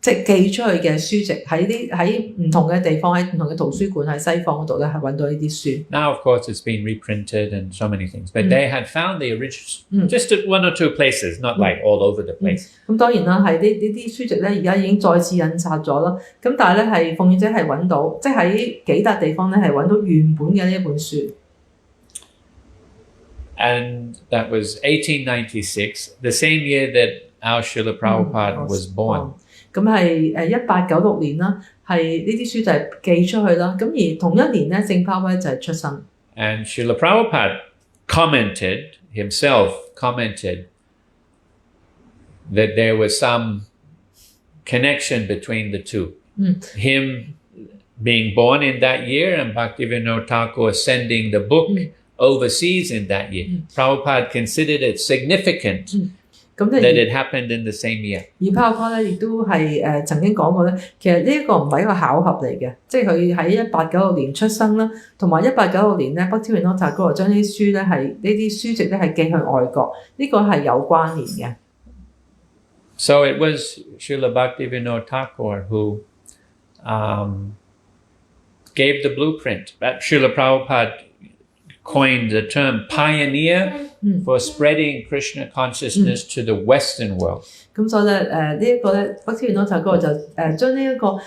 即係寄出去嘅書籍喺唔同嘅地方喺唔同嘅圖書館喺西方嗰度咧係揾到呢啲書。Now of course it's been reprinted and so many things, but they had found the original just at one or two places, not like all over the place. 咁當然啦，係呢啲書籍咧而家已經再次印刷咗啦。咁但係咧係奉獻者係揾到，即係喺幾笪地方咧係揾到原本嘅呢一本書。And that was 1896, the same year that our Srila Prabhupada was born. 咁係1896年啦，係呢啲書就係寄出去啦。咁而同一年咧，聖巴威就係出生。And Srila Prabhupada commented that there was some connection between the two. Him being born in that year and Bhaktivinoda Thakur sending the book overseas in that year. Prabhupada considered it significant that it happened in the same year. 而Prabhupada咧亦都係曾經講過咧，其實呢一個唔係一個巧合嚟嘅，即係佢喺1896年出生啦，同埋1896年咧，Bhaktivinoda Thakur將呢啲書咧係呢啲書籍咧係寄去外國，呢個係有關聯嘅。So it was Srila Bhaktivinoda Thakur who gave the blueprint. Srila Prabhupada coined the term pioneer for spreading Krishna consciousness to the Western world. 咁所以咧，呢一個咧，Bhaktivinoda Thakur就將呢一個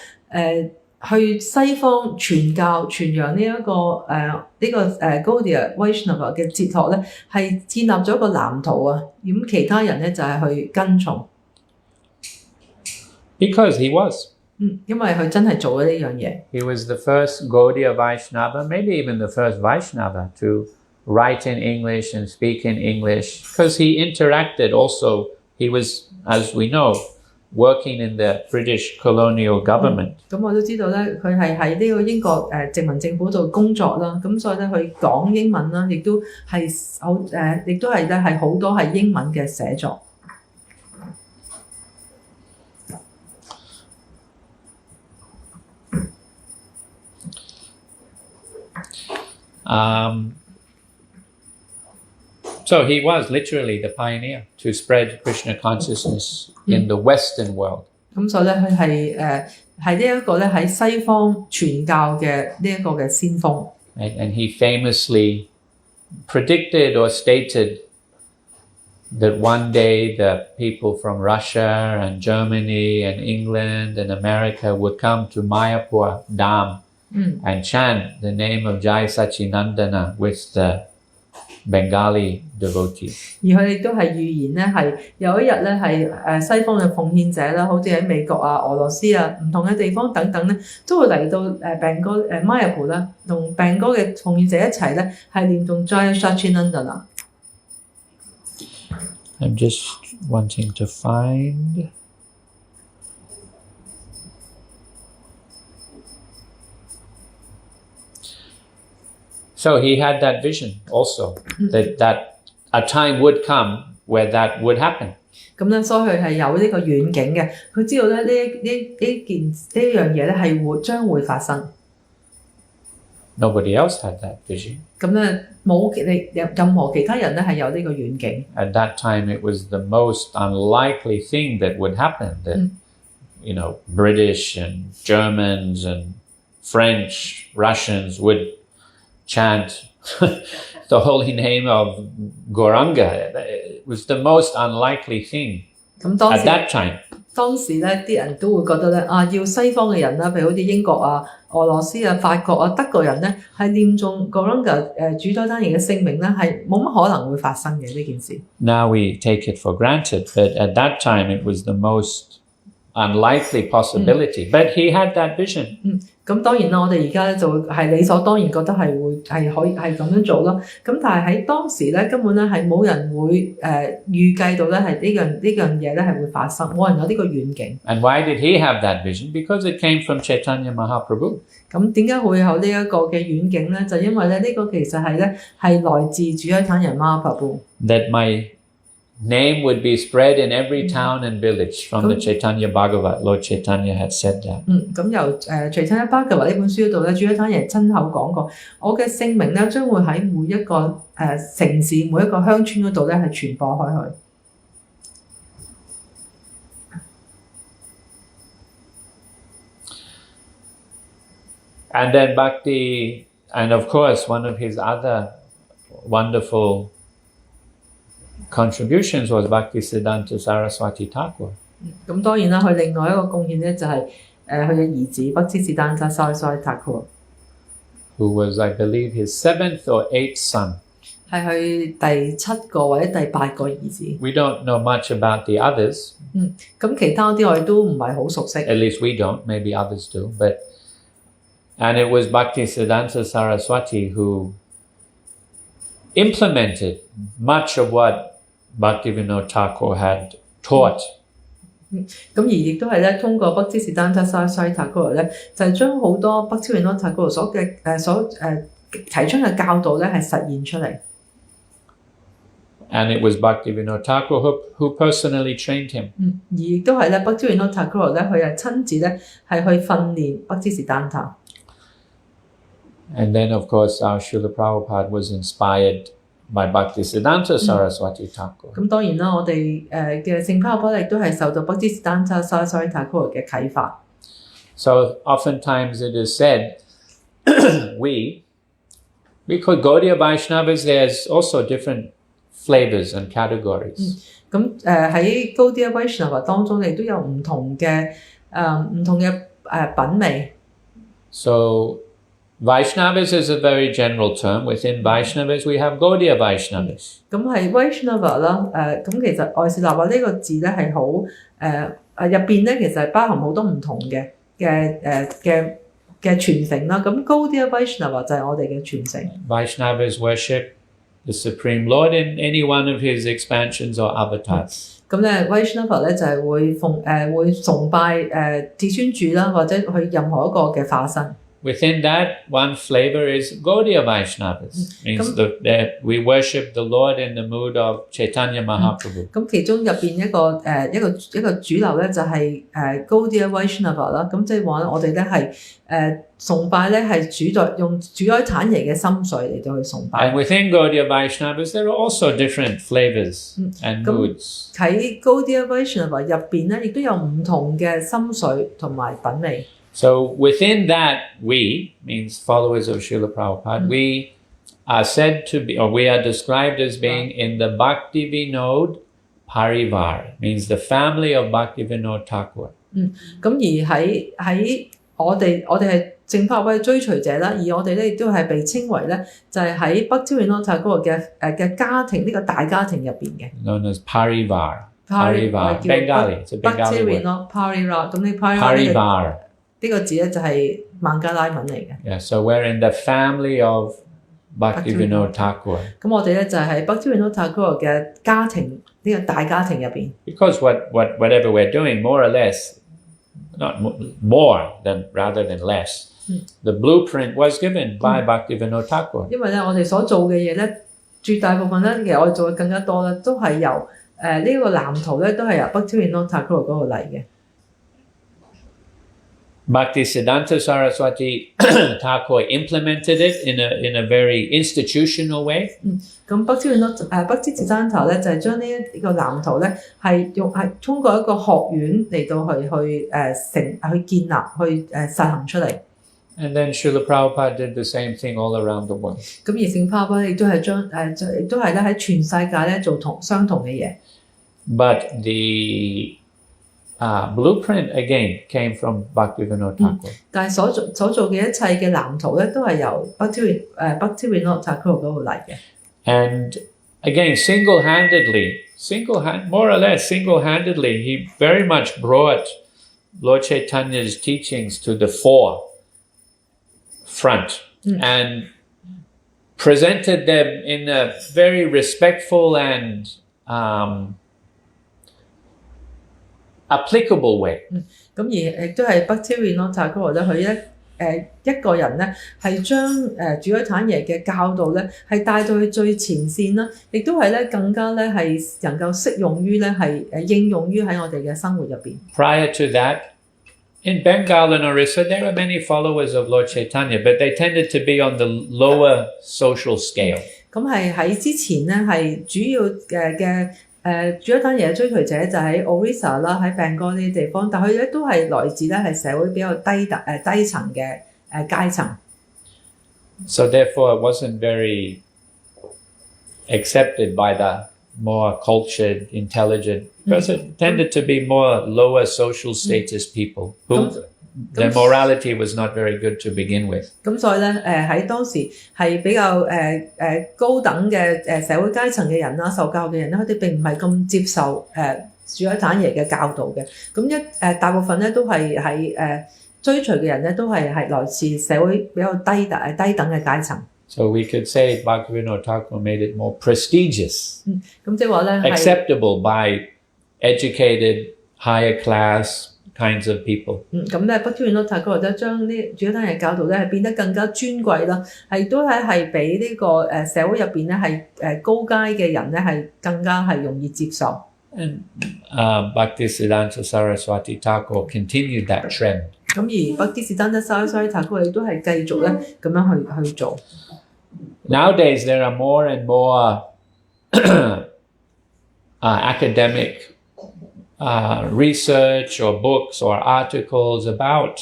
去西方傳教傳揚呢一個Gaudiya Vaishnava 嘅哲學咧，係建立咗一個藍圖啊。咁其他人咧就係去跟從。Because he was. 因為佢真係做咗呢樣嘢。He was the first Gaudiya Vaishnava, maybe even the first Vaishnava to write in English and speak in English. Because he interacted also, he was, as we know, working in the British colonial government. 咁我都知道咧，佢係喺呢個英國殖民政府度工作啦。咁所以咧，佢講英文啦，亦都係亦都係咧係好多係英文嘅寫作。So he was literally the pioneer to spread Krishna consciousness in the Western world. 咁所以咧，佢係呢一個咧喺西方傳教嘅呢一個嘅先鋒。And he famously predicted or stated that one day the people from Russia and Germany and England and America would come to Mayapur Dham and chant the name of Jai Sachinandana with the Bengali devotees. 而佢哋都係預言咧，係有一日咧係西方嘅奉獻者啦，好似喺美國啊、俄羅斯啊、唔同嘅地方等等咧，都會嚟到病哥Mayapur 啦，同病哥嘅奉獻者一齊咧係念誦 Jai Sachinandana。I'm just wanting to find. So he had that vision also, that a time would come where that would happen. 咁咧，所以佢係有呢個遠景嘅，佢知道咧呢樣嘢咧係將會發生。Nobody else had that vision. 咁咧冇任何其他人咧係有呢個遠景。At that time, it was the most unlikely thing that would happen. That British and Germans and French, Russians would chant the holy name of Gauranga. It was the most unlikely thing at that time. 當時咧，啲人都會覺得咧，要西方嘅人啦，譬如好似英國啊、俄羅斯啊、法國啊、德國人咧，係念誦 Gauranga 主宰單爺嘅聖名咧，係冇乜可能會發生嘅呢件事。Now we take it for granted, but at that time it was the most unlikely possibility. But he had that vision. 咁當然啦，我哋而家咧就係理所當然覺得係可以係咁樣做咯。咁但係喺當時咧，根本咧係冇人會預計到咧係呢樣嘢咧係會發生，冇人有呢個遠景。And why did he have that vision? Because it came from Chaitanya Mahaprabhu. 咁點解會有呢一個嘅遠景咧？就因為咧呢個其實係來自主宰產人 Mahaprabhu。That my name would be spread in every town and village from the Chaitanya Bhagavat. Lord Chaitanya had said that. 咁由Chaitanya Bhagavat呢本書度咧，主宰產人親口講過，我嘅姓名咧將會喺每一個城市、每一個鄉村嗰度咧係傳播開去。And then Bhakti, and of course one of his other wonderful contributions was Bhaktisiddhanta Saraswati Thakur. 咁當然啦，佢另外一個貢獻咧就係佢嘅兒子 Bhaktisiddhanta Saraswati Thakur， who was, I believe, his 7th or 8th son. 係佢第7個或者第8個兒子。We don't know much about the others. 咁其他啲我哋都唔係好熟悉。At least we don't. Maybe others do. And it was Bhaktisiddhanta Saraswati who implemented much of what Bhaktivinoda Thakur had taught. 咁而亦都係咧，通過 Bhaktisiddhanta Saraswati Thakur 咧，就係將好多 Bhaktivinoda Thakur 所提倡嘅教導咧，係實現出嚟。And it was Bhaktivinoda Thakur who personally trained him. 而亦都係咧 Bhaktivinoda Thakur 咧，佢係親自咧係去訓練 Bhaktisiddhanta。And then, of course, our Srila Prabhupada was inspired by Bhaktisiddhanta Saraswati Thakur. 咁當然啦，我哋嘅聖卡波亦都係受到 Bhaktisiddhanta Saraswati Thakur 嘅啟發。So oftentimes it is said, we call Gaudiya Vaishnavas, there's also different flavors and categories. 咁喺 Gaudiya Vaishnava 當中，亦都有唔同嘅品味。So Vaishnavas is a very general term. Within Vaishnavas, we have Gaudiya Vaishnavas. 咁係 Vaishnava 啦，咁其實外士立話呢個字咧係好入邊咧，其實係包含好多唔同嘅傳承啦。咁 Gaudiya Vaishnava 就係我哋嘅傳承。Vaishnavas worship the Supreme Lord in any one of his expansions or avatars. 咁咧 Vaishnava 咧就係會崇拜至尊主啦，或者去任何一個嘅化身。Within that, one flavor is Gaudiya Vaishnavas. Means that we worship the Lord in the mood of Chaitanya Mahaprabhu. 咁其中入邊一個主流咧就係Gaudiya Vaishnava 啦。咁即係話我哋咧係崇拜咧係用主宰產爺嘅心髓嚟到去崇拜。And within Gaudiya Vaishnavas, there are also different flavors and moods. 喺 Gaudiya Vaishnava 入邊咧，亦都有唔同嘅心髓同埋品味。So within that, we, means followers of Srila Prabhupada, we are said to be, or we are described as being in the Bhaktivinoda Parivar, means the family of Bhaktivinoda Thakur. 咁而喺我哋係淨法位追隨者啦，而我哋咧亦都係被稱為咧就係喺 Bhaktivinoda 嗰個嘅家庭呢個大家庭入邊嘅。Known as Parivar. Bengali. It's a Bengali word. Bhaktivinoda Parivar， 咁你 Parivar 呢個字咧就係孟加拉文嚟嘅。Yeah, so we're in the family of Bhaktivinoda Thakur. 咁我哋咧就係 Bhaktivinoda Thakur 嘅家庭呢個大家庭入邊。Because whatever we're doing, more or less, not more than rather than less, the blueprint was given by Bhaktivinoda Thakur. 因為咧我哋所做嘅嘢咧，絕大部分咧其實我哋做嘅更加多咧，都係由呢個藍圖咧都係由 Bhaktivinoda Thakur 嗰度嚟嘅。Bhaktisiddhanta Saraswati Thakur implemented it in a very institutional way. 咁 Bhaktisiddhanta 咧就係將呢一個藍圖咧係通過一個學院嚟到去建立去實行出嚟。And then Srila Prabhupada did the same thing all around the world. 咁而聖巴巴亦都係亦都係咧喺全世界咧做相同嘅嘢。But the blueprint again came from Bhaktivinoda Thakur. 但係所做嘅一切嘅藍圖咧都係由 Bhaktivinoda Thakur 嗰度嚟嘅。And again, more or less single-handedly, he very much brought Lord Chaitanya's teachings to the forefront and presented them in a very respectful and applicable way. 咁而亦都係 Bhaktivinoda Thakur 咧，佢一個人咧係將主宰坦爺嘅教導咧係帶到去最前線啦，亦都係咧更加咧係能夠適用於咧係應用於喺我哋嘅生活入邊。Prior to that, in Bengal and Orissa, there were many followers of Lord Chaitanya, but they tended to be on the lower social scale. 咁係喺之前咧係主要嘅主宰坦爺嘅追隨者就喺 Orissa 啦，喺 Bengal 呢啲地方，但佢咧都係來自咧係社會比較低層嘅階層。So therefore, it wasn't very accepted by the more cultured, intelligent, because it tended to be more lower social status people who their morality was not very good to begin with. 咁所以咧喺當時係比較高等嘅社會階層嘅人啦，受教嘅人咧，佢哋並唔係咁接受主宰坦爺嘅教導嘅。咁大部分咧都係喺追隨嘅人咧，都係來自社會比較低等嘅階層。So we could say Bhaktivinoda Thakur made it more prestigious, 咁即係話咧 acceptable by educated, higher class kinds of people. 咁咧 Bhaktivinoda Thakur 咧將呢主宰坦爺教導咧係變得更加尊貴啦，係都係比呢個社會入邊咧係高階嘅人咧係更加係容易接受。And Bhaktisiddhanta Saraswati Thakur continued that trend. 咁而 Bhaktisiddhanta Saraswati Thakur 亦都係繼續咧咁樣去做。Nowadays there are more and more academic research or books or articles about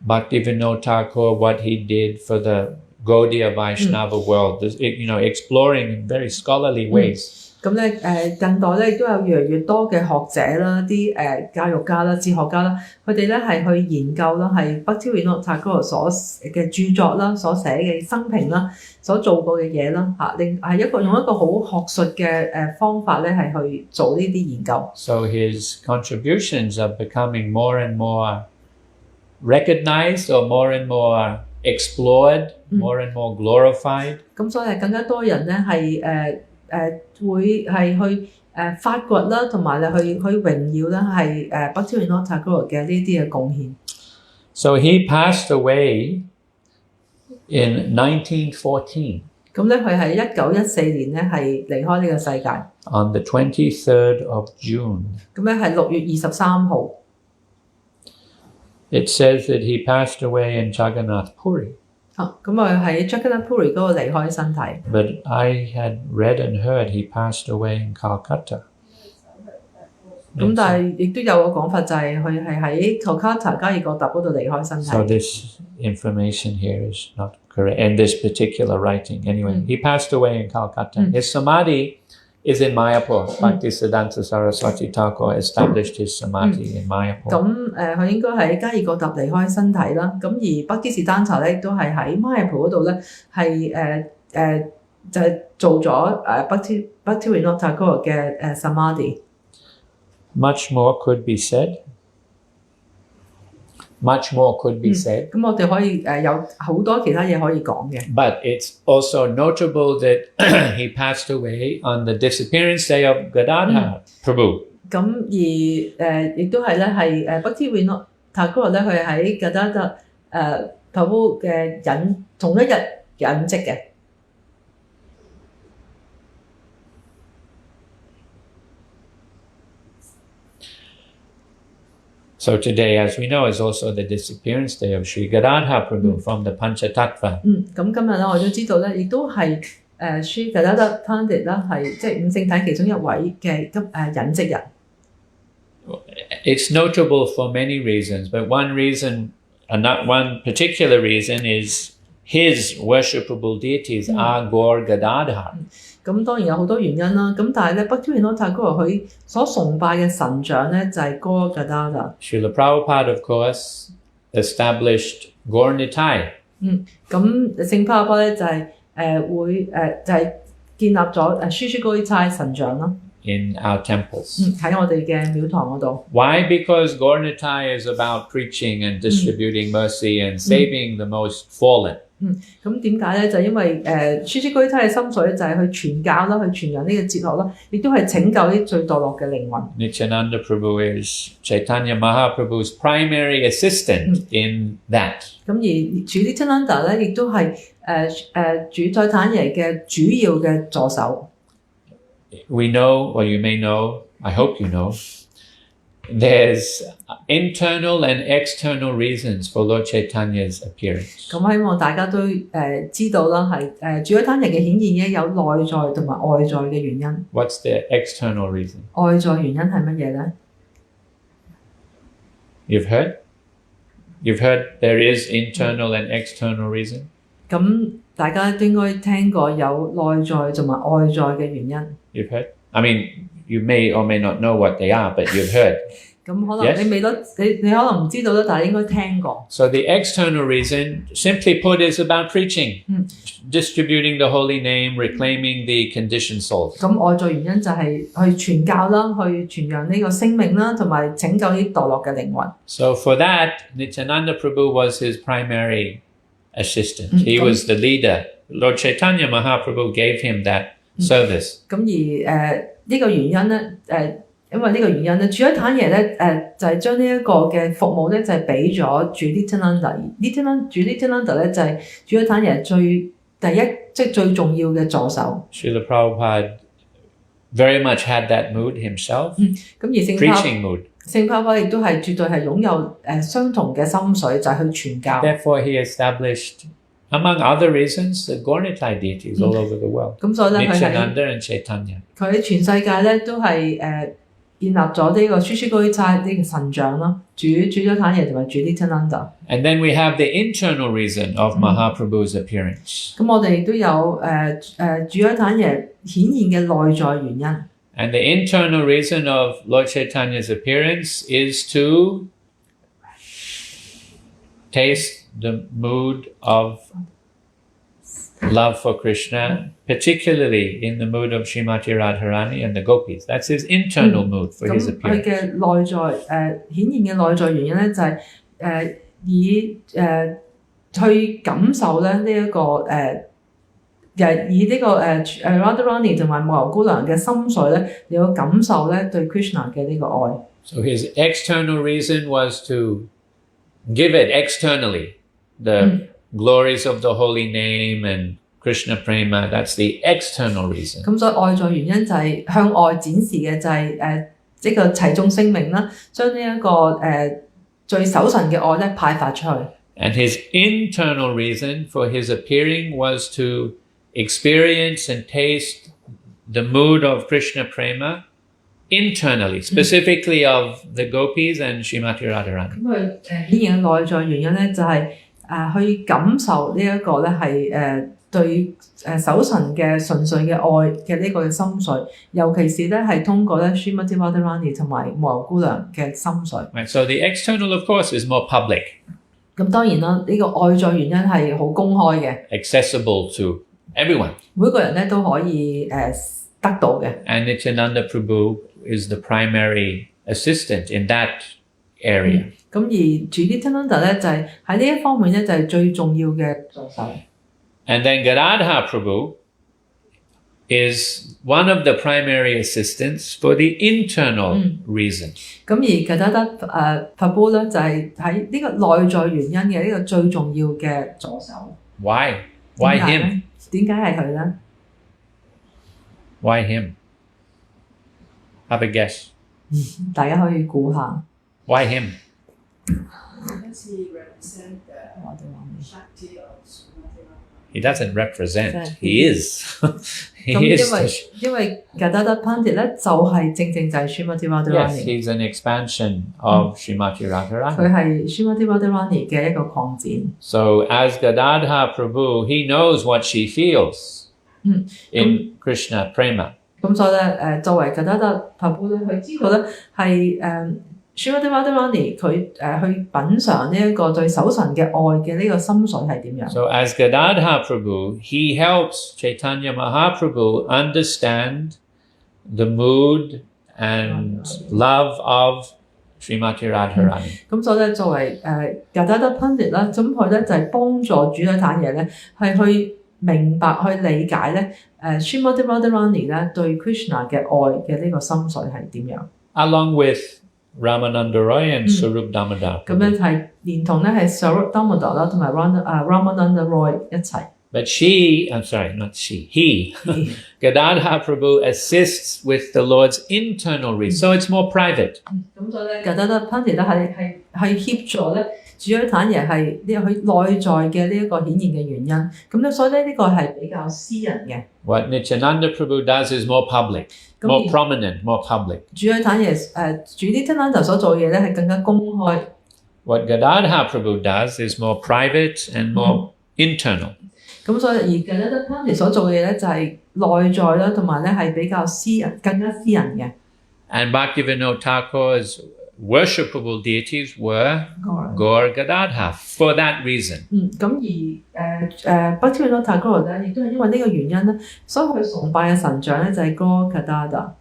Bhaktivinoda Thakur, what he did for the Gaudiya Vaishnava world, exploring in very scholarly ways. 咁咧近代咧亦都有越嚟越多嘅學者啦、啲教育家啦、哲學家啦，佢哋咧係去研究啦，係 Bhaktivinoda Thakur 所嘅著作啦、所寫嘅生平啦、所做過嘅嘢啦嚇，用一個好學術嘅方法咧係去做呢啲研究。So his contributions are becoming more and more recognized or more and more explored, more and more glorified. 咁所以更加多人咧係會係去發掘啦，同埋去榮耀啦，係Bhaktivinoda Thakur嘅呢啲嘅貢獻。So he passed away in 1914. 咁咧佢係1914年咧係離開呢個世界。On the 23rd of June. 咁咧係6月23號。It says that he passed away in Jagannath Puri. 咁佢喺 Jagannath Puri 嗰度離開身體。But I had read and heard he passed away in Calcutta. 咁但係亦都有個講法就係佢係喺 Calcutta 加爾各答嗰度離開身體。So this information here is not correct in this particular writing. Anyway, he passed away in Calcutta. His samadhi is in Mayapur. Bhaktisiddhanta Saraswati Thakur established his samadhi in Mayapur. 咁佢應該喺加爾各答離開身體啦。咁而北基士丹查咧，亦都係喺 Mayapur 嗰度咧，係就係做咗Bhaktivinoda Thakur 嘅samadhi。Much more could be said. Much more could be said. 咁我哋可以有好多其他嘢可以講嘅。But it's also notable that he passed away on the disappearance day of Gadadhara Prabhu. 咁而亦都係咧係Bhaktivinoda Thakur 咧，佢喺 Gadadhara Prabhu 嘅同一日隱跡嘅。So today, as we know, is also the disappearance day of Sri Gadadhara Prabhu from the Panchatattva. 咁今日咧我都知道咧，亦都係Sri Gadadhara Pandit 啦，係即係五聖體其中一位嘅隱跡人。It's notable for many reasons, but one particular reason is his worshipable deities are Gaur Gadadhar. 咁當然有好多原因啦，咁但係咧Bhaktivinoda Thakur佢所崇拜嘅神像咧就係 Gaur Gadadhar。Srila Prabhupada, of course, established Gaur Nitai. 咁聖巴巴咧就係會就係建立咗Sri Gauritai神像啦。In our temples. 喺我哋嘅廟堂嗰度。Why? Because Gaur Nitai is about preaching and distributing mercy and saving the most fallen. 咁點解咧？就因為Sri Gauritai嘅心水咧就係去傳教啦，去傳揚呢個哲學啦，亦都係拯救啲最墮落嘅靈魂。Nityananda Prabhu is Chaitanya Mahaprabhu's primary assistant in that. 咁而主Nityananda咧，亦都係主Chaitanya嘅主要嘅助手。We know, or you may know, I hope you know, there's internal and external reasons for Lord Chaitanya's appearance. 咁希望大家都知道啦，係主Chaitanya嘅顯現咧有內在同埋外在嘅原因。What's the external reason? 外在原因係乜嘢咧？ You've heard? You've heard there is internal and external reason? 咁大家都應該聽過有內在同埋外在嘅原因。You've heard? I mean, you may or may not know what they are, but you've heard. 咁可能你未你可能唔知道啦，但係應該聽過。So the external reason, simply put, is about preaching, distributing the holy name, reclaiming the conditioned souls. 咁外在原因就係去傳教啦，去傳揚呢個聲命啦，同埋拯救啲墮落嘅靈魂。So for that, Nityananda Prabhu was his primary assistant. He was the leader. Lord Chaitanya Mahaprabhu gave him that service. 咁而呢個原因咧，因為呢個原因咧，主Chaitanya咧就係將呢一個嘅服務咧就係俾咗主Nityananda。主Nityananda咧就係主Chaitanya第一即係最重要嘅助手。Srila Prabhupada very much had that mood himself. 咁而preaching mood. 聖巴巴亦都係絕對係擁有相同嘅心水，就係去傳教。Therefore, he established, among other reasons, the Gaur Nitai deities all over the world. 咁所以咧， Nityananda and Chaitanya. 佢喺全世界咧都係建立咗呢個Sri Gauritai呢個神像啦，主Chaitanya同埋主Nityananda。And then we have the internal reason of Mahaprabhu's appearance. 咁我哋亦都有主Chaitanya顯現嘅內在原因。And the internal reason of Lord Chaitanya's appearance is to taste the mood of love for Krishna, particularly in the mood of Srimati Radharani and the gopis. That's his internal mood for his appearance. 佢嘅內在顯現嘅內在原因咧，就係以去感受咧呢一個以呢個Radharani 同埋慕牛姑娘嘅心水咧，你要感受咧對 Krishna 嘅呢個愛。So his external reason was to give it externally, the glories of the holy name and Krishna prema. That's the external reason. 咁所以外在原因就係向外展示嘅就係即個齊眾聲明啦，將呢一個最守神嘅愛咧派發出去。And his internal reason for his appearing was to experience and taste the mood of Krishna prema internally, specifically of the gopis and Srimati Radharani. 咁佢顯現嘅內在原因咧，就係去感受呢一個咧係對守神嘅純粹嘅愛嘅呢個嘅心髓，尤其是咧係通過咧 Srimati Radharani 同埋無憂姑娘嘅心髓。Right? So the external, of course, is more public, 咁當然啦，呢個外在原因係好公開嘅， accessible to everyone. 每個人咧都可以得到嘅。And Nityananda Prabhu is the primary assistant in that area. 咁而主 Nityananda 咧就係喺呢一方面咧就係最重要嘅助手。And then Gadadhara Prabhu is one of the primary assistants for the internal reason. 咁而 Gadadhara Prabhu 咧就係喺呢個內在原因嘅呢個最重要嘅助手。Why? Why him? 點解係佢咧？ Why him? Have a guess. 大家可以估下。 Why him? Does he represent the Shakti of Srimati Radharani? He doesn't represent. He is. 咁 He is. 因為 Gadadhara Pandit 咧就係正就係 Srimati Yes, Radharani， he's an expansion of Srimati 佢 Radharani. 係 Srimati Radharani 嘅一個擴展。 So as Gadadhara Prabhu, he knows what she feels in Krishna Prema. 咁所以咧作為 Gadadhara Prabhu 咧，佢知道咧係Srimati Radharani 佢去品嚐呢一個對守神嘅愛嘅呢個心髓係點樣。 So as Gadadhara Prabhu, he helps Chaitanya Mahaprabhu understand the mood and love of Srimati Radharani. 咁所以咧作為Gadadhara Pandit 啦，咁佢咧就係幫助主禮坦爺咧係去明白去理解咧Srimati Radharani 咧對 Krishna 嘅愛嘅呢個心髓係點樣。 Along with Ramananda Roy and Sarup Damodar. 咁咧係連同咧係 Sarup Damodar 啦同埋 Ramananda Roy 一齊。 But she, I'm sorry, not she, he, Gadadhara Prabhu assists with the Lord's internal reason. So it's more private. 咁所以咧 Gadadhara Pandit 咧係協助咧主禮坦爺係呢佢內在嘅呢一個顯現嘅原因。咁咧所以咧呢個係比較私人嘅。 What Nityananda Prabhu does is more public, more prominent, more public. 主禮坦爺主 Nityananda 所做嘅嘢咧係更加公開。 What Gadadhara Prabhu does is more private and more internal. 咁所以而 Gadadhara Pandit 所做嘅嘢咧就係內在啦，同埋咧係比較私人、更加私人嘅。 And Bhaktivinoda Thakur's worshipable deities were Gaur Gadadhara for that reason. 咁而Bhaktivinoda Thakur 咧，亦都係因為呢個原因咧，所以佢崇拜嘅神像咧就係 Gaur Gadadhara。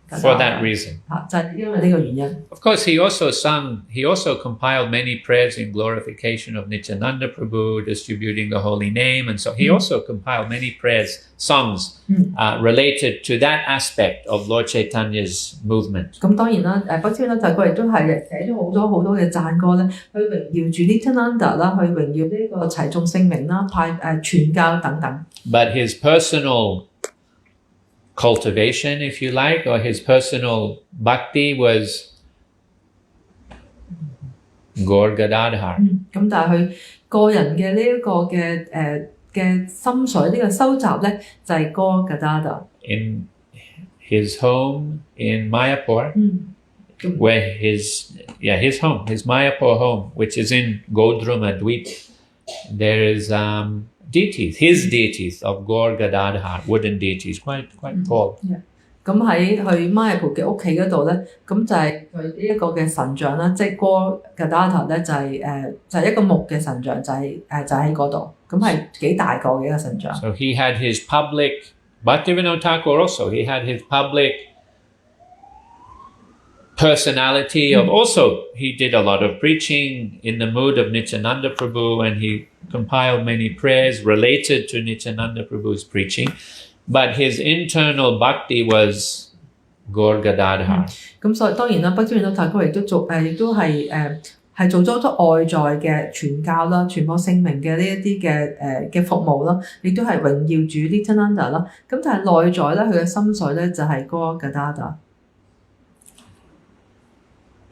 For that reason. 就係因為呢個原因。 Of course, he also compiled many prayers in glorification of Nityananda Prabhu, distributing the holy name. And so he also compiled many prayers, songs related to that aspect of Lord Chaitanya's movement. 咁當然啦，Bhaktivinoda Thakur 亦都係寫咗好多嘅讚歌咧，去榮耀住 Nityananda 啦，去榮耀呢個齊眾聖名啦、傳教等等。 But his personal cultivation, if you like, or his personal bhakti was Gaur Gadadhara. 咁但係佢個人嘅呢一個嘅心水呢個收集咧，就係 Gaur Gadadhara。 In his home in Mayapur, where his home, his Mayapur home, which is in Godruma Dweep, there is deities, his deities of Gaur Gadadhara, wooden deities, quite tall. 咁喺佢 Mayapur 嘅屋企嗰度咧，咁就係佢呢一個嘅神像啦，即係 Gaur Gadadhara 咧就係一個木嘅神像，就喺嗰度，咁係幾大個嘅一個神像。 So he had his public, Bhaktivinoda Thakur also, he had his public personality of also, he did a lot of preaching in the mood of Nityananda Prabhu, and he compiled many prayers related to Nityananda Prabhu's preaching. But his internal bhakti was Gaur Gadadhara. 咁所以當然啦，Bhaktivinoda Thakur 亦都係做咗好多外在嘅傳教啦、傳播聖名嘅呢一啲嘅服務啦，亦都係榮耀主 Nityananda 啦。咁但係內在咧，佢嘅心水咧就係 Gaur Gadadhara。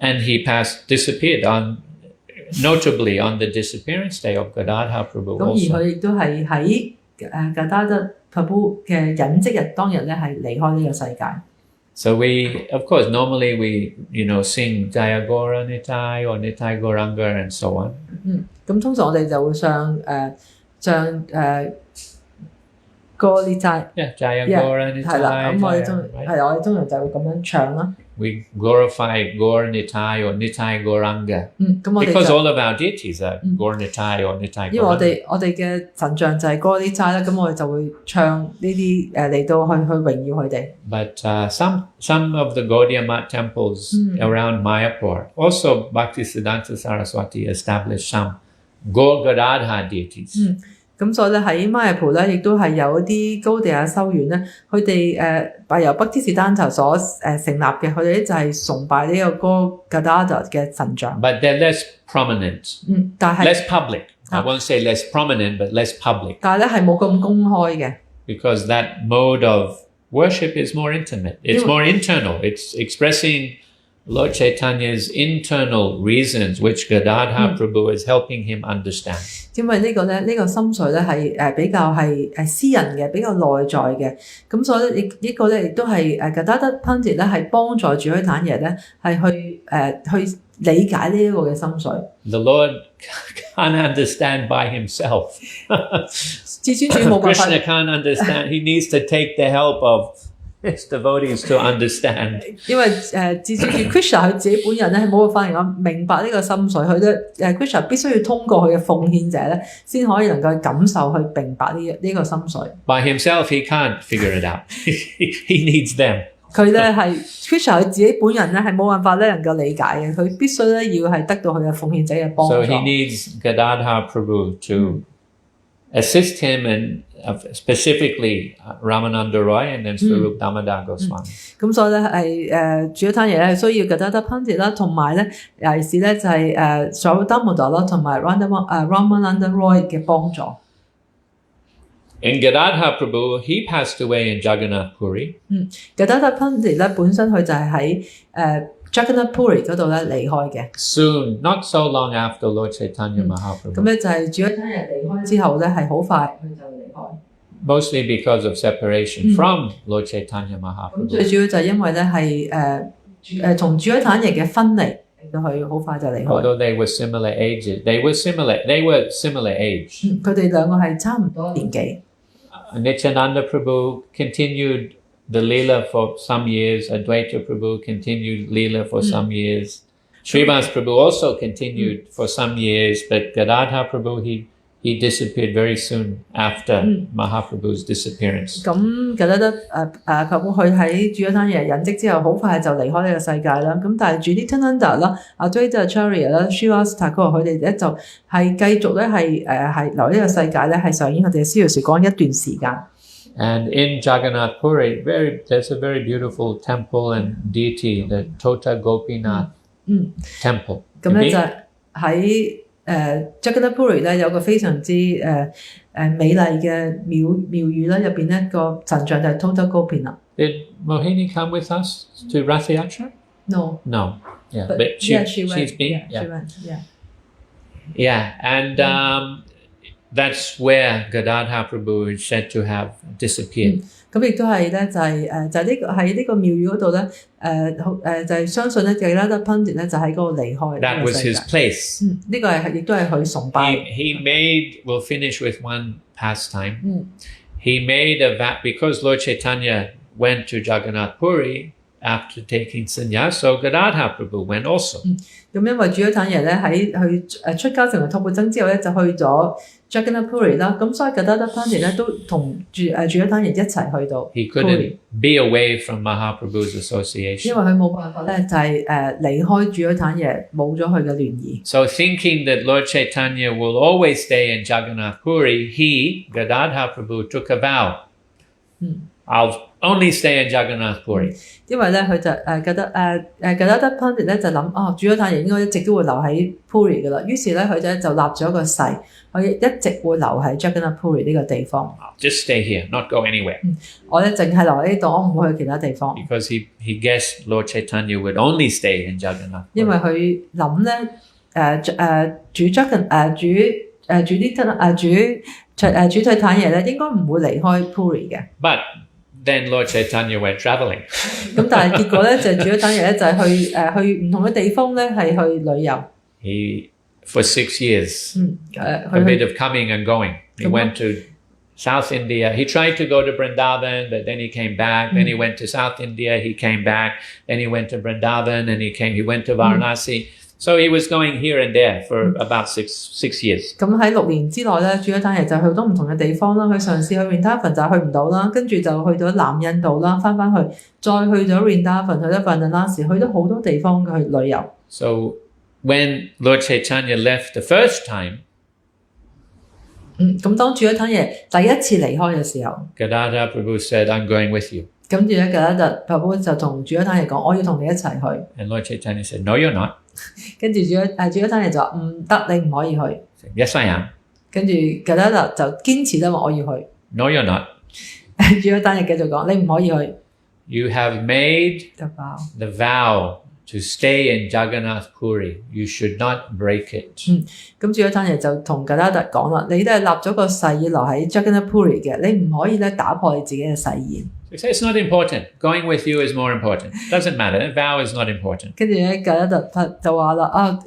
And he disappeared notably on the disappearance day of Gadadhara Prabhu 咁而 also. 佢亦都係喺Gadadhara Prabhu 嘅隱跡日當日咧係離開呢個世界。 So of course, normally we, sing Jaya Gaura Nitai or Nitai Gauranga and so on. 咁通常我哋就會唱 Gaurnitai Yeah, Jaya Gaura Nitai. 係啦，咁我哋 Jaya, 中 right? 係我哋通常就會咁樣唱啦。 We glorify Gaur Nitai or Nitai Gauranga. 咁我哋 Because 就 all of our deities are Gaur Nitai or Nitai 因為我 Gauranga. 哋嘅神像就係 Gaurnitai 啦，咁我哋就會唱呢啲嚟到去榮耀佢哋。 But some of the Gaudiya Mat temples around Mayapur, also Bhaktisiddhanta Saraswati established some Gaur Gadadhara deities. 咁所以咧喺馬耶普咧，亦都係有一啲高地亞修院咧，佢哋由北天士丹頭所成立嘅，佢哋咧就係崇拜呢個 Gadadhara 嘅神像。 But they're less prominent, 但係 less public. I won't say less prominent, but less public. 但係咧係冇咁公開嘅。 Because that mode of worship is more intimate. It's more internal. It's expressing Lord Chaitanya's internal reasons, which Gadadhara Prabhu is helping him understand. 因為呢個心髓咧係比較係私人嘅，比較內在嘅，咁所以呢個咧亦都係Gadadhara Pandit 咧係幫助住佢坦爺咧係去理解呢一個嘅心髓。 The Lord can't understand by himself. 至尊主冇辦法。 Krishna can't understand. He needs to take the help of his devotees to understand. 因為至尊主 Krishna 佢自己本人咧係冇辦法能夠明白呢個心髓，佢咧Krishna 必須要通過佢嘅奉獻者咧，先可以能夠感受去明白呢個心髓。 By himself, he can't figure it out. He needs them. 佢咧係 Krishna 佢自己本人咧係冇辦法咧能夠理解嘅，佢必須咧要係得到佢嘅奉獻者嘅幫助。 So he needs Gadadhara Prabhu to assist him and specifically Ramananda Roy and then Swarup Damodar Goswami. 咁所以咧係主要攤嘢咧需要 Gadadhara Pandit 啦，同埋咧尤其是咧就係Swarup Damodar 啦，同埋 Ramananda Roy 嘅幫助。 In Gadadhara Prabhu, he passed away in Jagannath Puri. Gadadhara Pandit 咧本身佢就係喺Jagannath Puri 嗰度咧離開嘅。 Soon, not so long after Lord Chaitanya Mahaprabhu. 咁咧就係主要攤嘢離開之後咧係好快佢就離開。 Mostly because of separation from Lord Chaitanya 咁 Mahaprabhu. 最主要就係因為咧係同主要攤嘢嘅分離，令到佢好快就離開。 Although they were similar ages, they were similar age. 佢哋兩個係差唔多年紀。 Nityananda Prabhu continued the Leela for some years. Advaita Prabhu continued Leela for some years. Srivas Prabhu also continued for some years, but Gadadhara Prabhu, he disappeared very soon after Mahaprabhu's disappearance. 咁Gadadhara Prabhu佢喺主要攤嘢隱跡之後，好快就離開呢個世界啦。咁但係住啲 Nityananda 啦、Advaita Acharya 啦、Srivas Thakur 佢哋咧就係繼續咧係留呢個世界咧係上演佢哋嘅逍遙時光一段時間。 And in Jagannath Puri, there's a very beautiful temple and deity, the Tota Gopinath temple. 咁咧就喺Jagannath Puri 咧有個非常之美麗嘅廟宇啦，入邊咧個神像就係 Tota Gopinath。 Did Mohini come with us to Rath Yatra? No. No. Yeah, but she went. she's been. Yeah, she went. Yeah. Yeah, and that's where Gadadhara Prabhu is said to have disappeared. 咁亦都係咧，就係就係呢個喺呢個廟宇嗰度咧，就係相信咧Gadadhara Pandit咧就喺嗰度離開。 That was his place. 呢個係亦都係佢崇拜。 We'll finish with one pastime. He made a vow, because Lord Chaitanya went to Jagannath Puri after taking sannyas, so Gadadhara Prabhu went also. 咁因為主要坦爺咧喺佢出家成為托缽僧之後咧，就去咗 Jagannath Puri 啦。咁所以Gadadhara Pandit咧都同主要坦爺一齊去到 He couldn't be away from Mahaprabhu's association. 因為佢冇辦法咧，就係離開主要坦爺，冇咗佢嘅聯誼。 So thinking that Lord Chaitanya will always stay in Jagannath Puri, Gadadhara Prabhu, took a vow. I'll only stay in Jagannath Puri. 因為咧佢就Gadadhara Pandit 咧就諗主要太爺應該一直都會留喺 Puri 噶啦，於是咧佢就立咗個誓，佢一直會留喺 Jagannath Puri 呢個地方。I'll just stay here, not go anywhere. 我咧淨係留喺呢度，我唔會去其他地方。 Because he guessed Lord Chaitanya would only stay in Jagannath Puri. 因為佢諗咧主退太爺咧應該唔會離開 Puri 嘅。 But then Lord Chaitanya went traveling. 咁但係結果咧就主要太爺咧就係去唔同嘅地方咧係去旅遊。 For 6 years, a bit of coming and going. He went to South India. He tried to go to Vrindavan, but then he came back. Then he went to South India. He came back. Then he went to Vrindavan, and he went to Varanasi. So he was going here and there for about six years. 咁喺6年之內咧，主一單日就去好多唔同嘅地方啦。佢嘗試去 Vrindavan 就去唔到啦，跟住就去到南印度啦，翻去，再去咗 Vrindavan，去咗 Varanasi，去咗好多地方去旅遊。So when Lord Chaitanya left the first time, 咁當主一單日第一次離開嘅時候， Gadadhara Prabhu said, "I'm going with you." 跟住咧Gadadhara Prabhu就同主一單日講：我要同你一齊去。And Lord Chaitanya said, "No, you're not." 跟住主一單日就話唔得，你唔可以去。Said, "Yes, I am." 跟住 Gadadhara 就堅持咧話我要去。"No, you're not." 主一單日繼續講：你唔可以去。You have made The the vow to stay in Jagannath Puri. You should not break it. 咁主一單日就同 Gadadhara 講啦：你都係立咗個誓要留喺 Jagannath Puri 嘅，你唔可以咧打破你自己嘅誓言。He said, "It's not important. Going with you is more important. Doesn't matter. The vow is not important." 跟住咧Gadadhara就話啦：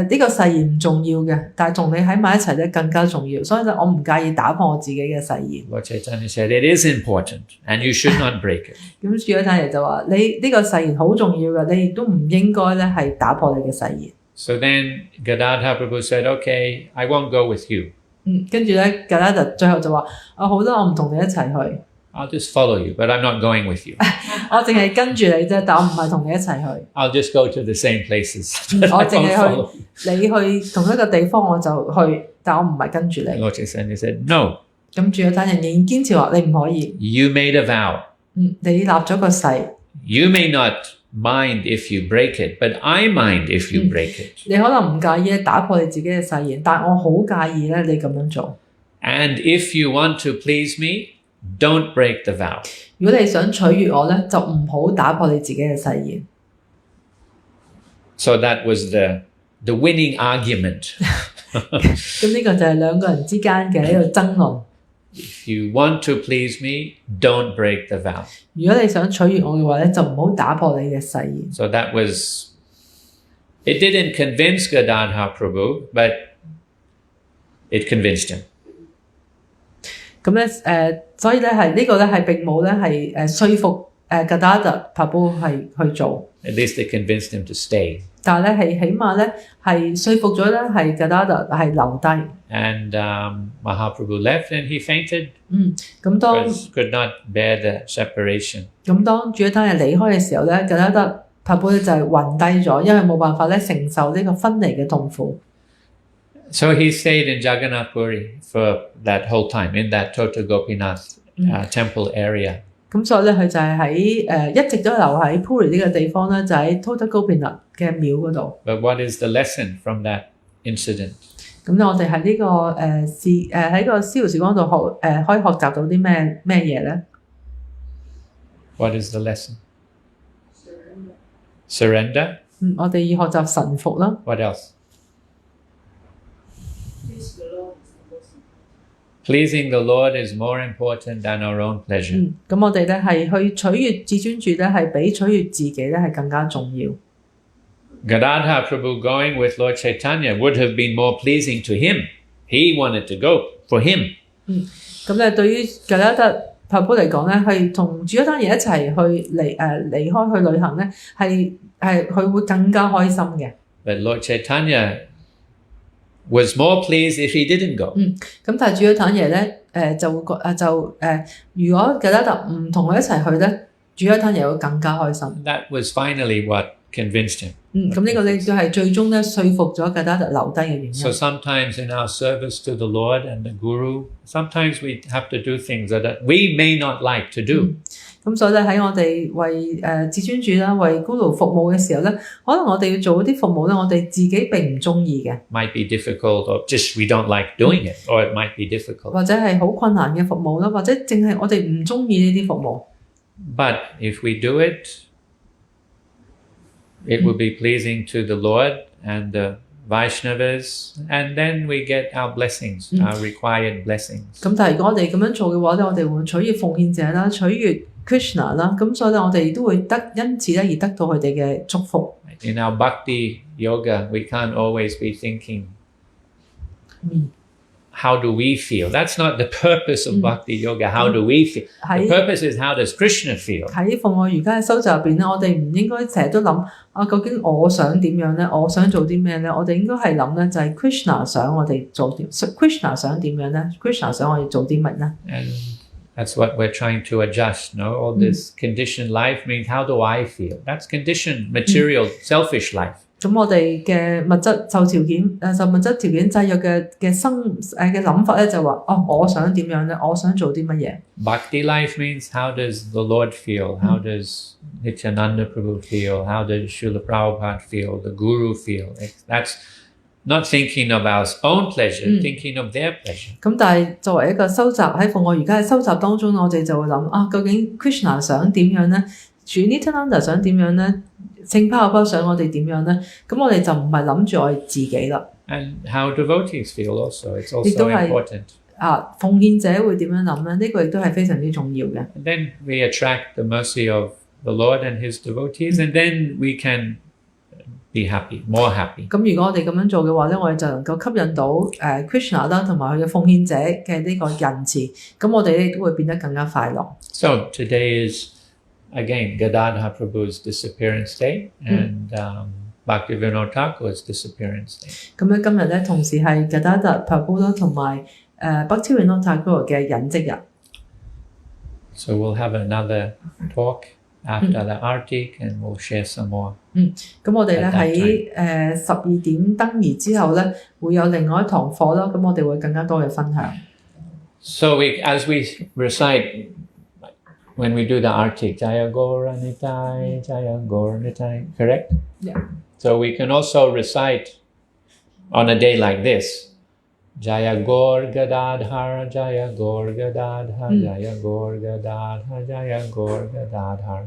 呢個誓言唔重要嘅，但係同你喺埋一齊咧更加重要，所以咧我唔介意打破我自己嘅誓言。Lord Chaitanya said, "It is important, and you should not break it." 咁主一單日就話：你呢個誓言好重要嘅，你亦都唔應該咧係打破你嘅誓言。So then Gadadhara Prabhu said, "Okay, I won't go with you. 跟住咧Gadadhara最後就話：好啦，我唔同你一齊去。I'll just follow you, but I'm not going with you. 我淨係跟住你啫，但我唔係同你一齊去。I'll just go to the same places. 我 I 淨 won't 係 follow." 去你去同一個地方我就去，但我唔係跟住你。 Lord Chaitanya said, "No, 咁主一單人仍然堅持話你唔可以。 you made a vow. 你立咗個誓， You may not mind if you break it, but I mind if you break it. 你可能唔介意打破你自己嘅誓言，但我好介意咧你咁樣做。 And if you want to please me, don't break the vow." 如果你想取悅我咧，就唔好打破你自己嘅誓言。 So that was the winning argument. 咁呢個就係兩個人之間嘅呢個爭論。 If you want to please me, don't break the vow. 如果你想取悅我嘅話咧，就唔好打破你嘅誓言。 So that was, it didn't convince Gadadhara Prabhu, but it convinced him. 咁咧所以咧係呢個咧係並冇咧係說服Gadadhara Prabhu 係去做。 At least it convinced him to stay. 但係咧係起碼咧係說服咗咧係Gadadhara係留低。 And Mahaprabhu left and he fainted 咁當 because could not bear the separation. 咁當主一單日離開嘅時候咧，Gadadhara Prabhu 咧就係暈低咗，因為冇辦法咧承受呢個分離嘅痛苦。 So he stayed in Jagannath Puri for that whole time, in that Tota Gopinath temple area. 咁所以咧佢就係喺一直都留喺 Puri 呢個地方咧，就喺 Tota Gopinath 嘅廟嗰度。 But what is the lesson from that incident? 咁咧我哋喺呢個喺個逍遙時光度可以學習到啲咩嘢咧？ What is the lesson? Surrender. 我哋要學習臣服啦。 What else? Please the Lord Pleasing the Lord is is the most important. more important than our own pleasure. 咁我哋咧係去取悅至尊主咧，係比取悅自己咧係更加重要。 Gadadhara Prabhu going with Lord Chaitanya would have been more pleasing to him. He wanted to go for him. 咁咧對於 Gadadhara Prabhu 嚟講咧，係同主一單嘢一齊去離開去旅行咧，係佢會更加開心嘅。 But Lord Chaitanya was more pleased if he didn't go. 咁但係主一單嘢咧，就會如果 Gadadhara 唔同佢一齊去咧，主一單嘢會更加開心。 That was finally what convinced him. 咁呢個咧就係最終咧說服咗 Gadadhara 留低嘅原因。 So sometimes in our service to the Lord and the Guru, sometimes we have to do things that we may not like to do. 咁所以咧喺我哋為至尊主啦、為 Guru 服務嘅時候咧，可能我哋要做啲服務咧，我哋自己並唔中意嘅， Might be difficult, or just we don't like doing it, or it might be difficult. 或者係好困難嘅服務啦，或者淨係我哋唔中意呢啲服務。 But if we do it, it will be pleasing to the Lord and the Vaishnavas, and then we get our blessings, our required blessings. 咁但係如果我哋咁樣做嘅話咧，我哋會取悅奉獻者啦，取悅 Krishna 啦，咁所以咧我哋都會因此咧而得到佢哋嘅祝福。 In our bhakti yoga, we can't always be thinking, how do we feel? That's not the purpose of Bhakti Yoga. How do we feel? The purpose is how does Krishna feel? 喺奉愛瑜伽嘅修習入邊咧，我哋唔應該成日都諗究竟我想點樣咧？我想做啲咩咧？我哋應該係諗咧，就係 Krishna 想我哋做點 ，Krishna 想點樣咧 ？Krishna 想我哋做啲乜咧？ And that's what we're trying to adjust. No, all this conditioned life means how do I feel? That's conditioned, material, selfish life. 咁我哋嘅物質受物質條件制約嘅諗法咧，就話我想點樣咧？我想做啲乜嘢 Bhakti life means how does the Lord feel? How does Nityananda Prabhu feel? How does Srila Prabhupada feel? The Guru feel? That's not thinking of our own pleasure, thinking of their pleasure. 咁但係作為一個修習喺奉愛瑜伽嘅修習當中，我哋就會諗究竟 Krishna 想點樣咧？主 Nityananda 想點樣咧？聖泡泡想我哋點樣咧？咁我哋就唔係諗住我哋自己啦。And how devotees feel also, it's also important. 奉獻者會點樣諗咧？呢個亦都係非常之重要嘅。And then we attract the mercy of the Lord and His devotees, and then we can be happy, more happy. 咁如果我哋咁樣做嘅話咧，我哋就能夠吸引到Krishna 啦，同埋佢嘅奉獻者嘅呢個仁慈，咁我哋咧都會變得更加快樂。So today is again Gadadhara Prabhu's Disappearance Day and Bhaktivinoda Thakur's Disappearance Day. 咁咧今日咧同時係 Gadadhara Prabhu 啦，同埋Bhaktivinoda Thakur 嘅隱跡日。So we'll have another talk after the Artik and we'll share some more. 咁我哋咧喺12點燈儀之後咧，會有另外一堂課啦。咁我哋會更加多嘅分享。So as we recite, when we do the Artik, Jaya Gaura Nitai, Jaya Gaura Nitai, correct? Yeah. So we can also recite on a day like this, Jaya Gaur Gadadhara, Jaya Gaur Gadadhara, Jaya Gaur Gadadhara, Jaya Gaur Gadadhara.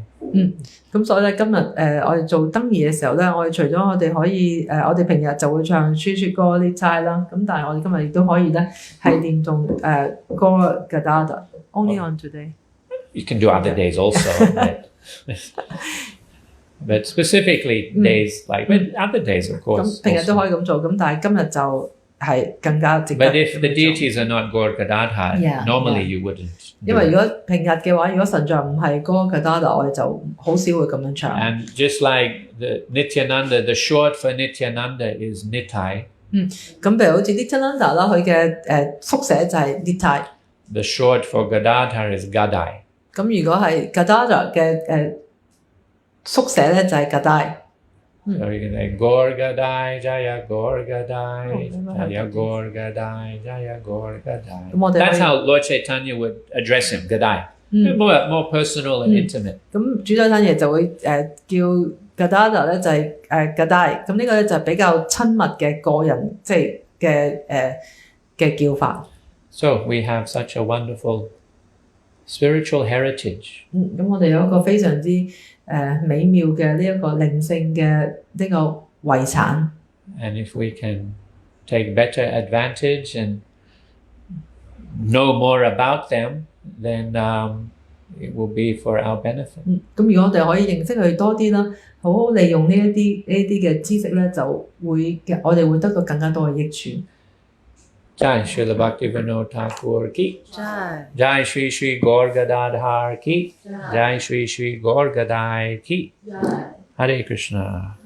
咁所以咧今日我哋做燈儀嘅時候咧，我哋除咗我哋可以我哋平日就會唱書説歌呢齋啦，咁但係我哋今日亦都可以咧係念誦歌 Gadadhara only on today. You can do other days also, but specifically days like, but other days of course. 咁平日都可以咁做，咁但係今日就係更加值得。 But if the deities are not Gaur Gadadhara, normally you wouldn't. 因為如果平日嘅話，如果神像唔係歌 Gadadhara，我哋就好少會咁樣唱。And just like the Nityananda, the short for Nityananda is Nitai. 咁譬如好似 Nityananda 啦，佢嘅縮寫就係 Nitai。 The short for Gadadhara is Gadai. 咁如果係 Gadadhara 嘅縮寫咧，就係 Gadai。 So you can say Gaur Gadai, Jaya Gaur Gadai, Jaya Gaur Gadai, Jaya Gaur Gadai. That's how Lord Chaitanya would address him, Gadai. More personal and intimate. 咁主宰山爺就會叫 Gadadhara 咧就係Gadai。咁呢個咧就係比較親密嘅個人即係嘅叫法。 So we have such a wonderful spiritual heritage. 咁我哋有一個非常之美妙嘅呢一個靈性嘅呢個遺產。 And if we can take better advantage and know more about them, then it will be for our benefit. 咁如果我哋可以認識佢多啲啦，好好利用呢一啲嘅知識咧，就會我哋會得到更加多嘅益處。 Jai Srila Bhaktivinoda Thakur ki. Jai Shri Shri Gaur Gadadhar ki. Jai Shri Shri Gaur Gadai ki. Hare Krishna.